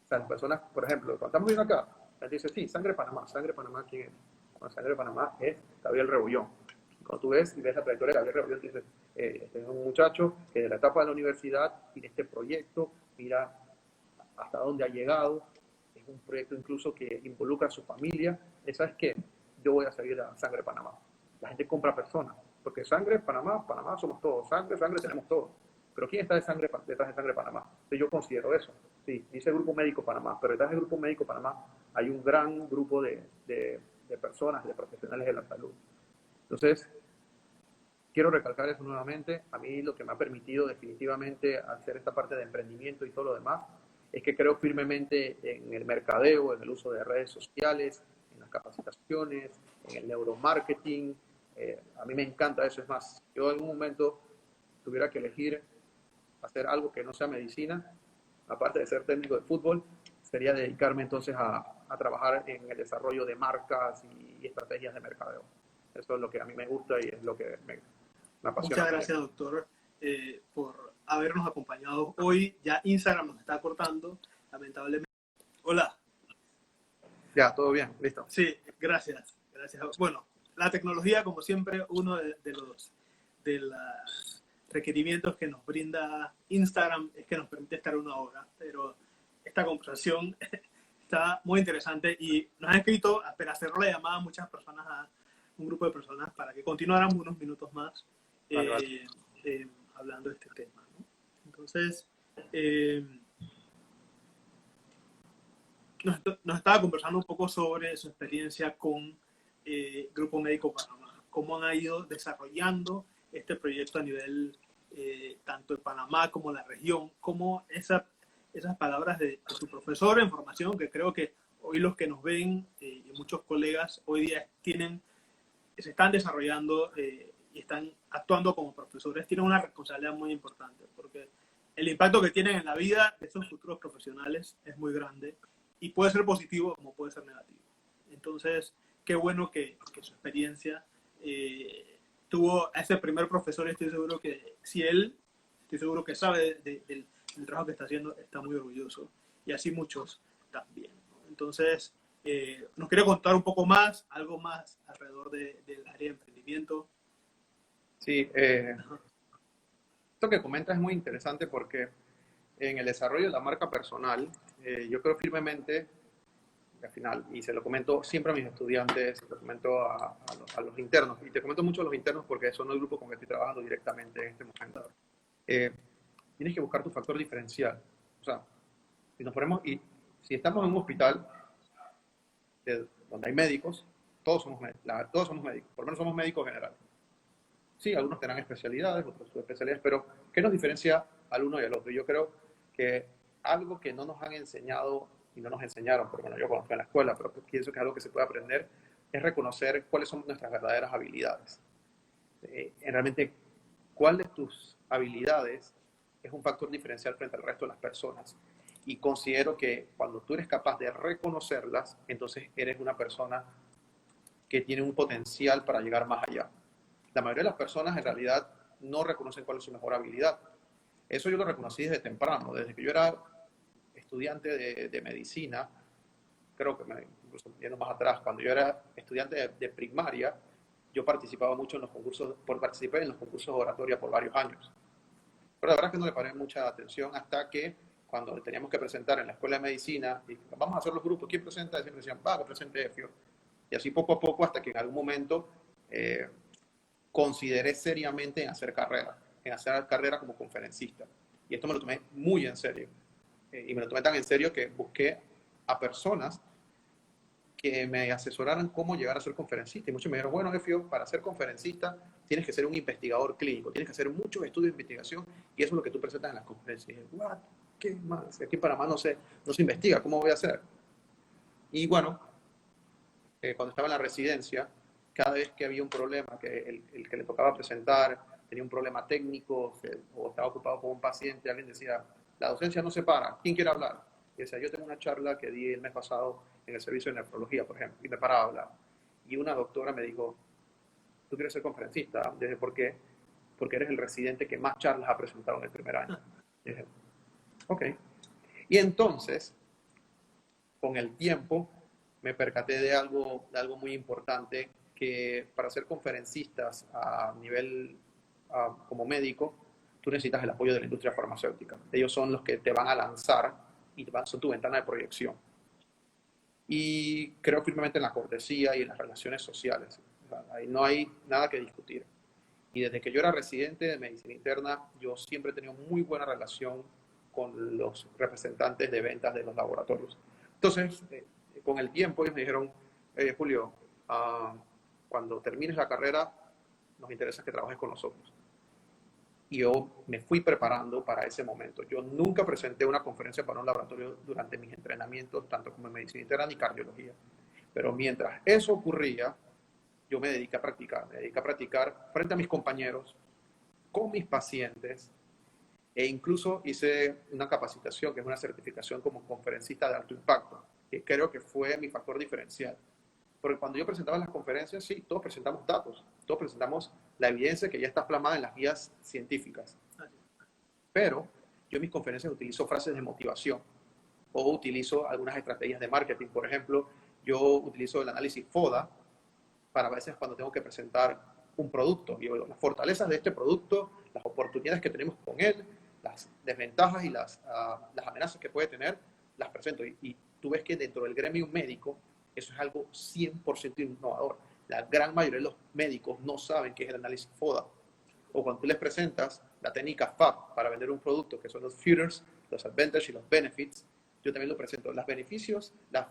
O sea, las personas, por ejemplo, cuando estamos viendo acá, la gente dice, sí, Sangre Panamá. ¿Sangre Panamá quién es? Bueno, Sangre Panamá es Gabriel Rebollón. Cuando tú ves y ves la trayectoria de Gabriel Rebollón, dices, este es un muchacho que de la etapa de la universidad tiene este proyecto, mira hasta dónde ha llegado, es un proyecto incluso que involucra a su familia. ¿Sabes qué? Yo voy a seguir a Sangre Panamá. La gente compra personas, porque Sangre Panamá, Panamá somos todos, sangre tenemos todos. Pero ¿quién está detrás de Sangre Panamá? Entonces yo considero eso. Sí, dice Grupo Médico Panamá, pero detrás del Grupo Médico Panamá hay un gran grupo de personas, de profesionales de la salud. Entonces, quiero recalcar eso nuevamente. A mí lo que me ha permitido definitivamente hacer esta parte de emprendimiento y todo lo demás es que creo firmemente en el mercadeo, en el uso de redes sociales, en las capacitaciones, en el neuromarketing. A mí me encanta eso. Es más, yo en un momento tuviera que elegir hacer algo que no sea medicina, aparte de ser técnico de fútbol, sería dedicarme entonces a trabajar en el desarrollo de marcas y estrategias de mercadeo. Eso es lo que a mí me gusta y es lo que me apasiona. Muchas gracias, doctor, por habernos acompañado hoy. Ya Instagram nos está cortando, lamentablemente. Hola. Ya, todo bien, listo. Sí, gracias. Bueno, la tecnología, como siempre, uno de los requerimientos que nos brinda Instagram es que nos permite estar 1 hora, pero esta conversación está muy interesante y nos han escrito, apenas cerró la llamada, muchas personas, a un grupo de personas, para que continuáramos unos minutos más hablando de este tema, ¿no? Entonces, nos estaba conversando un poco sobre su experiencia con Grupo Médico Panamá, cómo han ido desarrollando este proyecto a nivel tanto de Panamá como la región, cómo esas palabras de su profesor en formación, que creo que hoy los que nos ven y muchos colegas hoy día se están desarrollando y están actuando como profesores, tienen una responsabilidad muy importante, porque el impacto que tienen en la vida de esos futuros profesionales es muy grande y puede ser positivo como puede ser negativo. Entonces, qué bueno que su experiencia tuvo a ese primer profesor. Estoy seguro que sabe del trabajo que está haciendo, está muy orgulloso, y así muchos también, ¿no? Entonces, nos quiere contar un poco más, algo más alrededor del área de emprendimiento. Sí, esto que comentas es muy interesante porque en el desarrollo de la marca personal, yo creo firmemente, al final, y se lo comento siempre a mis estudiantes, se lo comento a los internos, y te comento mucho a los internos porque son el grupo con el que estoy trabajando directamente en este momento. Tienes que buscar tu factor diferencial. O sea, si estamos en un hospital donde hay médicos, todos somos médicos, por lo menos somos médicos generales. Sí, algunos tendrán especialidades, otros subespecialidades, pero ¿qué nos diferencia al uno y al otro? Yo creo que algo que no nos han enseñado y no nos enseñaron, porque bueno, yo conozco en la escuela, pero pienso que es algo que se puede aprender, es reconocer cuáles son nuestras verdaderas habilidades. realmente cuál de tus habilidades es un factor diferencial frente al resto de las personas. Y considero que cuando tú eres capaz de reconocerlas, entonces eres una persona que tiene un potencial para llegar más allá. La mayoría de las personas en realidad no reconocen cuál es su mejor habilidad. Eso yo lo reconocí desde temprano, desde que yo era estudiante de medicina, creo que incluso yendo más atrás, cuando yo era estudiante de primaria, yo participaba mucho en los concursos, participé en los concursos de oratoria por varios años. Pero la verdad es que no le paré mucha atención hasta que cuando teníamos que presentar en la escuela de medicina, y vamos a hacer los grupos, ¿quién presenta? Y siempre decían, va, que presente Efio. Y así poco a poco hasta que en algún momento consideré seriamente en hacer carrera como conferencista. Y esto me lo tomé muy en serio. Y me lo tomé tan en serio que busqué a personas que me asesoraran cómo llegar a ser conferencista. Y muchos me dijeron, bueno, Efio, para ser conferencista tienes que ser un investigador clínico, tienes que hacer muchos estudios de investigación y eso es lo que tú presentas en las conferencias. Y dije, ¿what? ¿Qué más? Aquí en Panamá no se investiga, ¿cómo voy a hacer? Y bueno, cuando estaba en la residencia, cada vez que había un problema, que el que le tocaba presentar tenía un problema técnico o estaba ocupado con un paciente, alguien decía, la docencia no se para, ¿quién quiere hablar? Y decía, yo tengo una charla que di el mes pasado en el servicio de nefrología, por ejemplo, y me paraba a hablar. Y una doctora me dijo, ¿tú quieres ser conferencista? Yo dije, ¿por qué? Porque eres el residente que más charlas ha presentado en el primer año. Y dije, ok. Y entonces, con el tiempo, me percaté de algo muy importante, que para ser conferencistas a nivel como médico, tú necesitas el apoyo de la industria farmacéutica. Ellos son los que te van a lanzar y son tu ventana de proyección. Y creo firmemente en la cortesía y en las relaciones sociales. Ahí no hay nada que discutir. Y desde que yo era residente de medicina interna, yo siempre he tenido muy buena relación con los representantes de ventas de los laboratorios. Entonces, con el tiempo ellos me dijeron, Julio, cuando termines la carrera, nos interesa que trabajes con nosotros. Y yo me fui preparando para ese momento. Yo nunca presenté una conferencia para un laboratorio durante mis entrenamientos, tanto como en medicina interna ni cardiología. Pero mientras eso ocurría, yo me dediqué a practicar frente a mis compañeros, con mis pacientes, e incluso hice una capacitación, que es una certificación como conferencista de alto impacto, que creo que fue mi factor diferencial. Porque cuando yo presentaba en las conferencias, sí, todos presentamos datos, todos presentamos la evidencia que ya está plasmada en las guías científicas. Pero yo en mis conferencias utilizo frases de motivación o utilizo algunas estrategias de marketing. Por ejemplo, yo utilizo el análisis FODA para a veces cuando tengo que presentar un producto. Digo, las fortalezas de este producto, las oportunidades que tenemos con él, las desventajas y las amenazas que puede tener, las presento. Y tú ves que dentro del gremio médico, eso es algo 100% innovador. La gran mayoría de los médicos no saben qué es el análisis FODA. O cuando tú les presentas la técnica FAB para vender un producto, que son los features, los advantages y los benefits, yo también lo presento. Los beneficios, las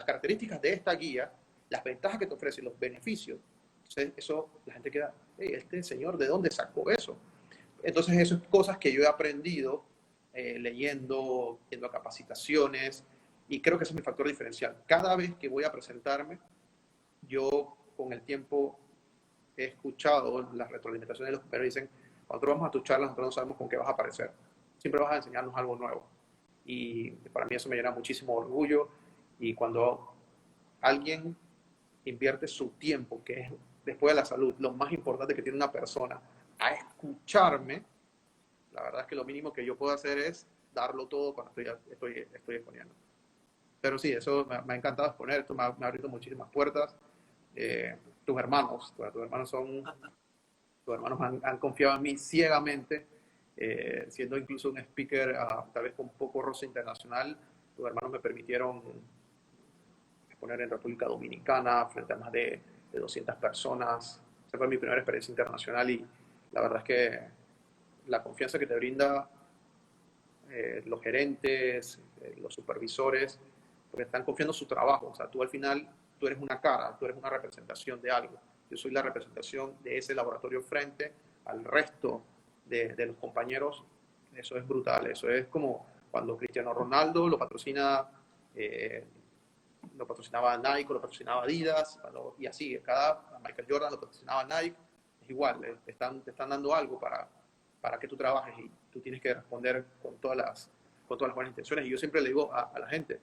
características de esta guía, las ventajas que te ofrece, los beneficios. Entonces, eso, la gente queda, hey, este señor, ¿de dónde sacó eso? Entonces, eso es cosas que yo he aprendido leyendo, yendo a capacitaciones, y creo que ese es mi factor diferencial. Cada vez que voy a presentarme, yo con el tiempo he escuchado las retroalimentaciones de los compañeros, dicen, cuando vamos a tu charla, nosotros no sabemos con qué vas a aparecer. Siempre vas a enseñarnos algo nuevo. Y para mí eso me llena muchísimo orgullo. Y cuando alguien invierte su tiempo, que es después de la salud, lo más importante que tiene una persona, a escucharme, la verdad es que lo mínimo que yo puedo hacer es darlo todo cuando estoy exponiendo. Pero sí, eso me ha encantado exponer, esto me ha abierto muchísimas puertas. Tus hermanos han confiado en mí ciegamente, siendo incluso un speaker tal vez con poco roce internacional. Tus hermanos me permitieron exponer en República Dominicana frente a más de 200 personas. Esa fue mi primera experiencia internacional y la verdad es que la confianza que te brinda los gerentes, los supervisores, porque están confiando en su trabajo. O sea, tú al final, tú eres una cara, tú eres una representación de algo. Yo soy la representación de ese laboratorio frente al resto de los compañeros. Eso es brutal. Eso es como cuando Cristiano Ronaldo lo patrocina, lo patrocinaba Nike, lo patrocinaba Adidas, y así. Michael Jordan lo patrocinaba Nike. es igual, te están dando algo para que tú trabajes y tú tienes que responder con todas las buenas intenciones. Y yo siempre le digo a la gente,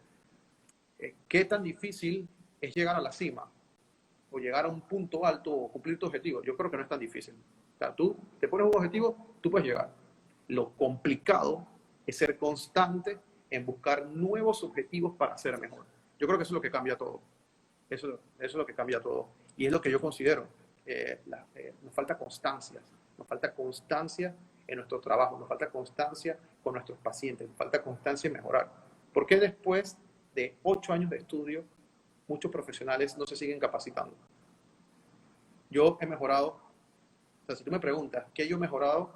¿qué tan difícil es llegar a la cima o llegar a un punto alto o cumplir tu objetivo? Yo creo que no es tan difícil. O sea, tú te pones un objetivo, tú puedes llegar. Lo complicado es ser constante en buscar nuevos objetivos para ser mejor. Yo creo que eso es lo que cambia todo. Eso es lo que cambia todo. Y es lo que yo considero. Nos falta constancia. Nos falta constancia en nuestro trabajo. Nos falta constancia con nuestros pacientes. Nos falta constancia en mejorar. ¿Por qué después de 8 años de estudio muchos profesionales no se siguen capacitando? Yo he mejorado. O sea, si tú me preguntas, ¿qué yo he mejorado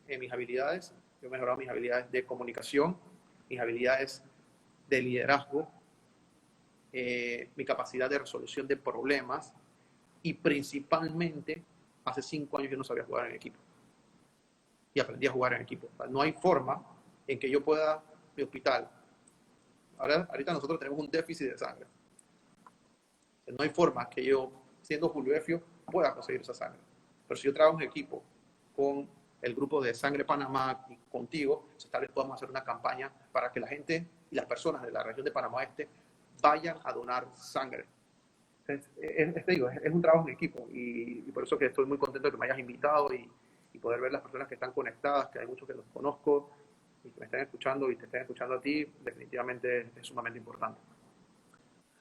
en mis habilidades? Yo he mejorado mis habilidades de comunicación, mis habilidades de liderazgo, mi capacidad de resolución de problemas y principalmente hace 5 años yo no sabía jugar en equipo y aprendí a jugar en equipo. O sea, no hay forma en que yo pueda, mi hospital, ahorita nosotros tenemos un déficit de sangre. O sea, no hay forma que yo, siendo Julio Efio, pueda conseguir esa sangre. Pero si yo trabajo en equipo con el grupo de Sangre Panamá y contigo, tal vez podamos hacer una campaña para que la gente y las personas de la región de Panamá Este vayan a donar sangre. Te digo, es un trabajo en equipo y por eso que estoy muy contento de que me hayas invitado y poder ver las personas que están conectadas, que hay muchos que los conozco y que me estén escuchando y te estén escuchando a ti, definitivamente es sumamente importante.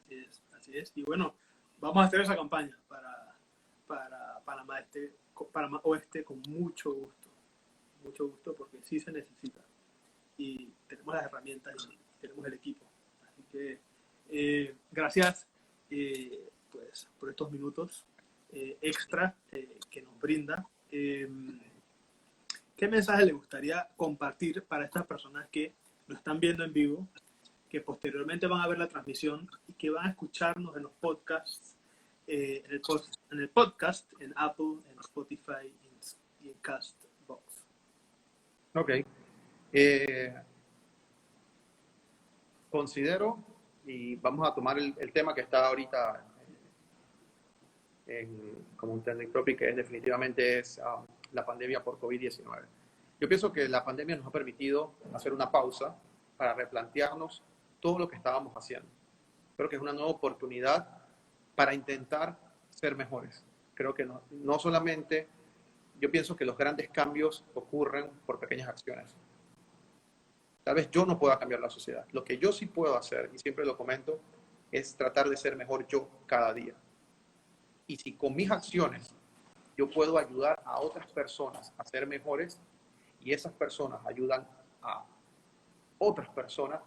Así es, así es. Y bueno, vamos a hacer esa campaña para Panamá Oeste con mucho gusto porque sí se necesita y tenemos las herramientas y tenemos el equipo. Así que gracias pues, por estos minutos extra que nos brinda. ¿Qué mensaje le gustaría compartir para estas personas que nos están viendo en vivo, que posteriormente van a ver la transmisión y que van a escucharnos en los podcasts, en el podcast, en Apple, en Spotify y en Castbox? Ok. Considero, y vamos a tomar el tema que está ahorita como un trending topic, que definitivamente es la pandemia por COVID-19. Yo pienso que la pandemia nos ha permitido hacer una pausa para replantearnos todo lo que estábamos haciendo. Creo que es una nueva oportunidad para intentar ser mejores. Creo que no solamente, yo pienso que los grandes cambios ocurren por pequeñas acciones. Tal vez yo no pueda cambiar la sociedad. Lo que yo sí puedo hacer, y siempre lo comento, es tratar de ser mejor yo cada día. Y si con mis acciones yo puedo ayudar a otras personas a ser mejores y esas personas ayudan a otras personas,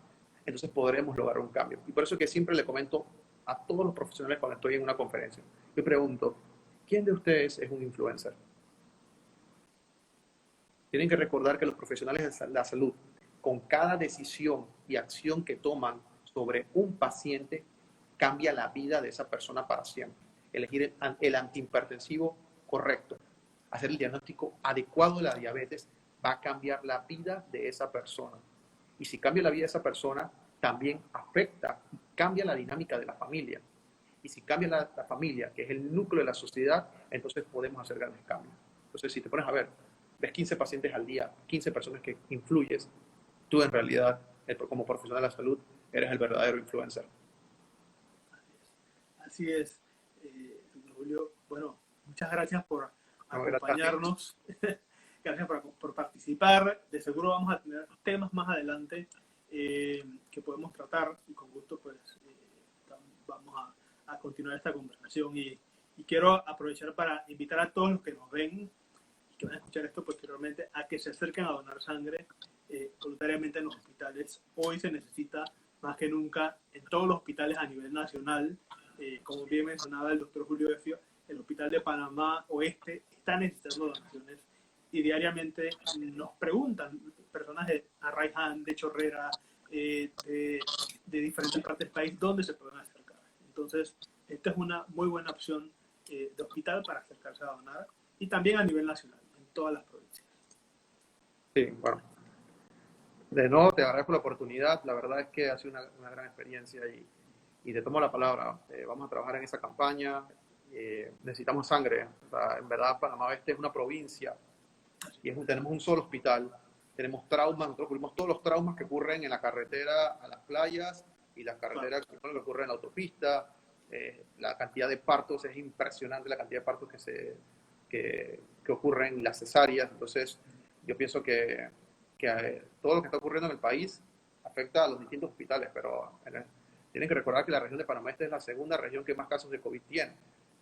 entonces podremos lograr un cambio. Y por eso que siempre le comento a todos los profesionales cuando estoy en una conferencia, yo pregunto, ¿quién de ustedes es un influencer? Tienen que recordar que los profesionales de la salud, con cada decisión y acción que toman sobre un paciente, cambia la vida de esa persona para siempre. Elegir el antihipertensivo correcto, hacer el diagnóstico adecuado de la diabetes, va a cambiar la vida de esa persona. Y si cambia la vida de esa persona, también afecta, cambia la dinámica de la familia. Y si cambia la familia, que es el núcleo de la sociedad, entonces podemos hacer grandes cambios. Entonces, si te pones a ver, ves 15 pacientes al día, 15 personas que influyes, tú en realidad, como profesional de la salud, eres el verdadero influencer. Así es, Julio. Bueno, muchas gracias por acompañarnos. Gracias por participar. De seguro vamos a tener temas más adelante que podemos tratar y con gusto pues vamos a continuar esta conversación y quiero aprovechar para invitar a todos los que nos ven y que van a escuchar esto posteriormente a que se acerquen a donar sangre voluntariamente en los hospitales. Hoy se necesita más que nunca en todos los hospitales a nivel nacional. Como bien mencionaba el doctor Julio Efio, el hospital de Panamá Oeste está necesitando donaciones y diariamente nos preguntan personas de Arraiján, de Chorrera, de diferentes partes del país, dónde se pueden acercar. Entonces, esta es una muy buena opción de hospital para acercarse a donar y también a nivel nacional, en todas las provincias. Sí, bueno. De nuevo, te agradezco la oportunidad. La verdad es que ha sido una gran experiencia y te tomo la palabra. Vamos a trabajar en esa campaña. necesitamos sangre. O sea, en verdad, Panamá Oeste es una provincia y tenemos un solo hospital. Tenemos traumas, nosotros cubrimos todos los traumas que ocurren en la carretera a las playas y las carreteras que ocurren en la autopista. La cantidad de partos es impresionante, la cantidad de partos que ocurren, las cesáreas. Entonces, yo pienso que todo lo que está ocurriendo en el país afecta a los distintos hospitales, pero tienen que recordar que la región de Panamá Este es la segunda región que más casos de COVID tiene.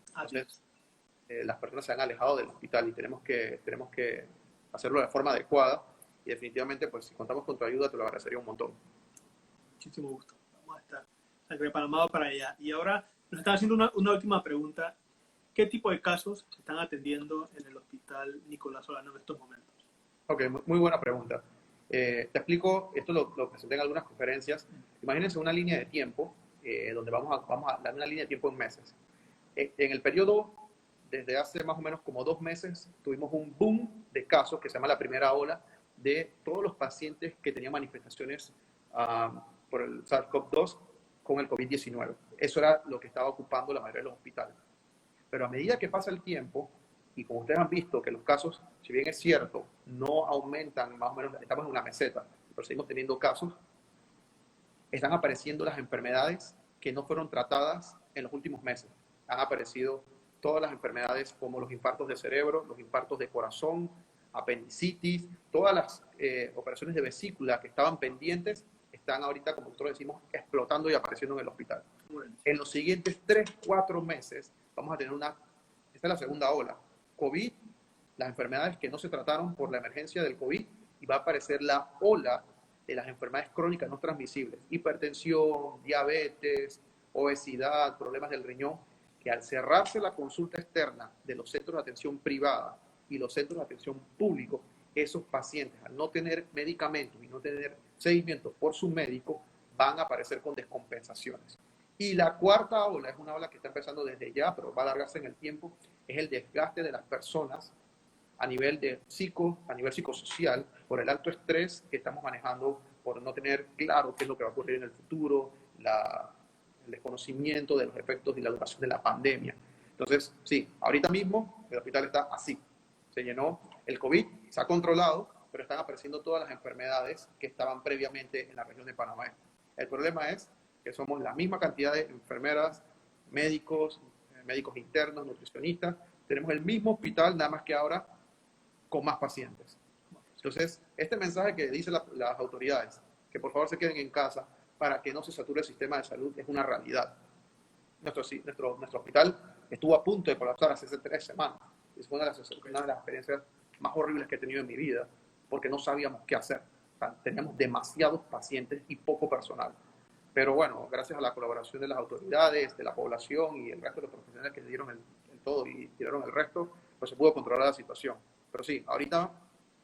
Entonces, las personas se han alejado del hospital y tenemos que hacerlo de forma adecuada. Y definitivamente, pues si contamos con tu ayuda, te lo agradecería un montón. Muchísimo gusto. Vamos a estar Sangre de Panamá para allá. Y ahora nos están haciendo una última pregunta. ¿Qué tipo de casos se están atendiendo en el hospital Nicolás Solano en estos momentos? Ok, muy buena pregunta. Te explico, esto lo presenté en algunas conferencias. Imagínense una línea de tiempo, donde vamos a dar una línea de tiempo en meses. En el periodo, desde hace más o menos como 2 meses, tuvimos un boom de casos que se llama la primera ola, de todos los pacientes que tenían manifestaciones por el SARS-CoV-2 con el COVID-19. Eso era lo que estaba ocupando la mayoría de los hospitales. Pero a medida que pasa el tiempo, y como ustedes han visto que los casos, si bien es cierto, no aumentan, más o menos estamos en una meseta, pero seguimos teniendo casos, están apareciendo las enfermedades que no fueron tratadas en los últimos meses. Han aparecido todas las enfermedades como los infartos de cerebro, los infartos de corazón, apendicitis, todas las operaciones de vesícula que estaban pendientes están ahorita, como nosotros decimos, explotando y apareciendo en el hospital. En los siguientes 3-4 meses vamos a tener esta es la segunda ola, COVID, las enfermedades que no se trataron por la emergencia del COVID, y va a aparecer la ola de las enfermedades crónicas no transmisibles, hipertensión, diabetes, obesidad, problemas del riñón, que al cerrarse la consulta externa de los centros de atención privada y los centros de atención públicos, esos pacientes, al no tener medicamentos y no tener seguimiento por su médico, van a aparecer con descompensaciones. Y la cuarta ola es una ola que está empezando desde ya, pero va a alargarse en el tiempo, es el desgaste de las personas a nivel psicosocial, por el alto estrés que estamos manejando, por no tener claro qué es lo que va a ocurrir en el futuro, el desconocimiento de los efectos y la duración de la pandemia. Entonces, sí, ahorita mismo el hospital está así. Se llenó el COVID, se ha controlado, pero están apareciendo todas las enfermedades que estaban previamente en la región de Panamá. El problema es que somos la misma cantidad de enfermeras, médicos internos, nutricionistas. Tenemos el mismo hospital, nada más que ahora con más pacientes. Entonces, este mensaje que dicen las autoridades, que por favor se queden en casa para que no se sature el sistema de salud, es una realidad. Nuestro hospital estuvo a punto de colapsar hace 3 semanas. Es una de las experiencias más horribles que he tenido en mi vida, porque no sabíamos qué hacer. O sea, teníamos demasiados pacientes y poco personal. Pero bueno, gracias a la colaboración de las autoridades, de la población y el resto de los profesionales que dieron el todo y tiraron el resto, pues se pudo controlar la situación. Pero sí, ahorita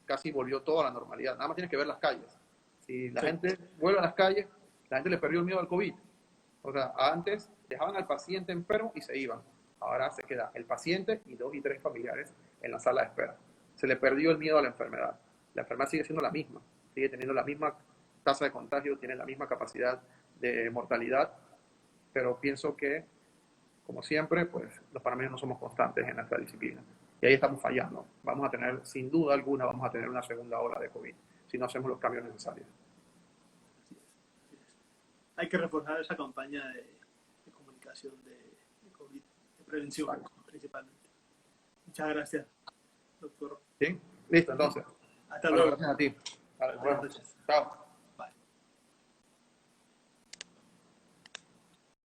casi volvió todo a la normalidad. Nada más tienes que ver las calles. Si la gente vuelve a las calles, la gente le perdió el miedo al COVID. O sea, antes dejaban al paciente enfermo y se iban. Ahora se queda el paciente y 2 y 3 familiares en la sala de espera. Se le perdió el miedo a la enfermedad. La enfermedad sigue siendo la misma. Sigue teniendo la misma tasa de contagio, tiene la misma capacidad de mortalidad. Pero pienso que, como siempre, pues los panameños no somos constantes en nuestra disciplina. Y ahí estamos fallando. Vamos a tener, sin duda alguna, vamos a tener una segunda ola de COVID si no hacemos los cambios necesarios. Así es. Hay que reforzar esa campaña de comunicación de COVID, de prevención. Exacto. Principalmente. Muchas gracias, doctor. ¿Sí? Listo, entonces. Hasta luego. Gracias a ti. Buenas noches. Chao.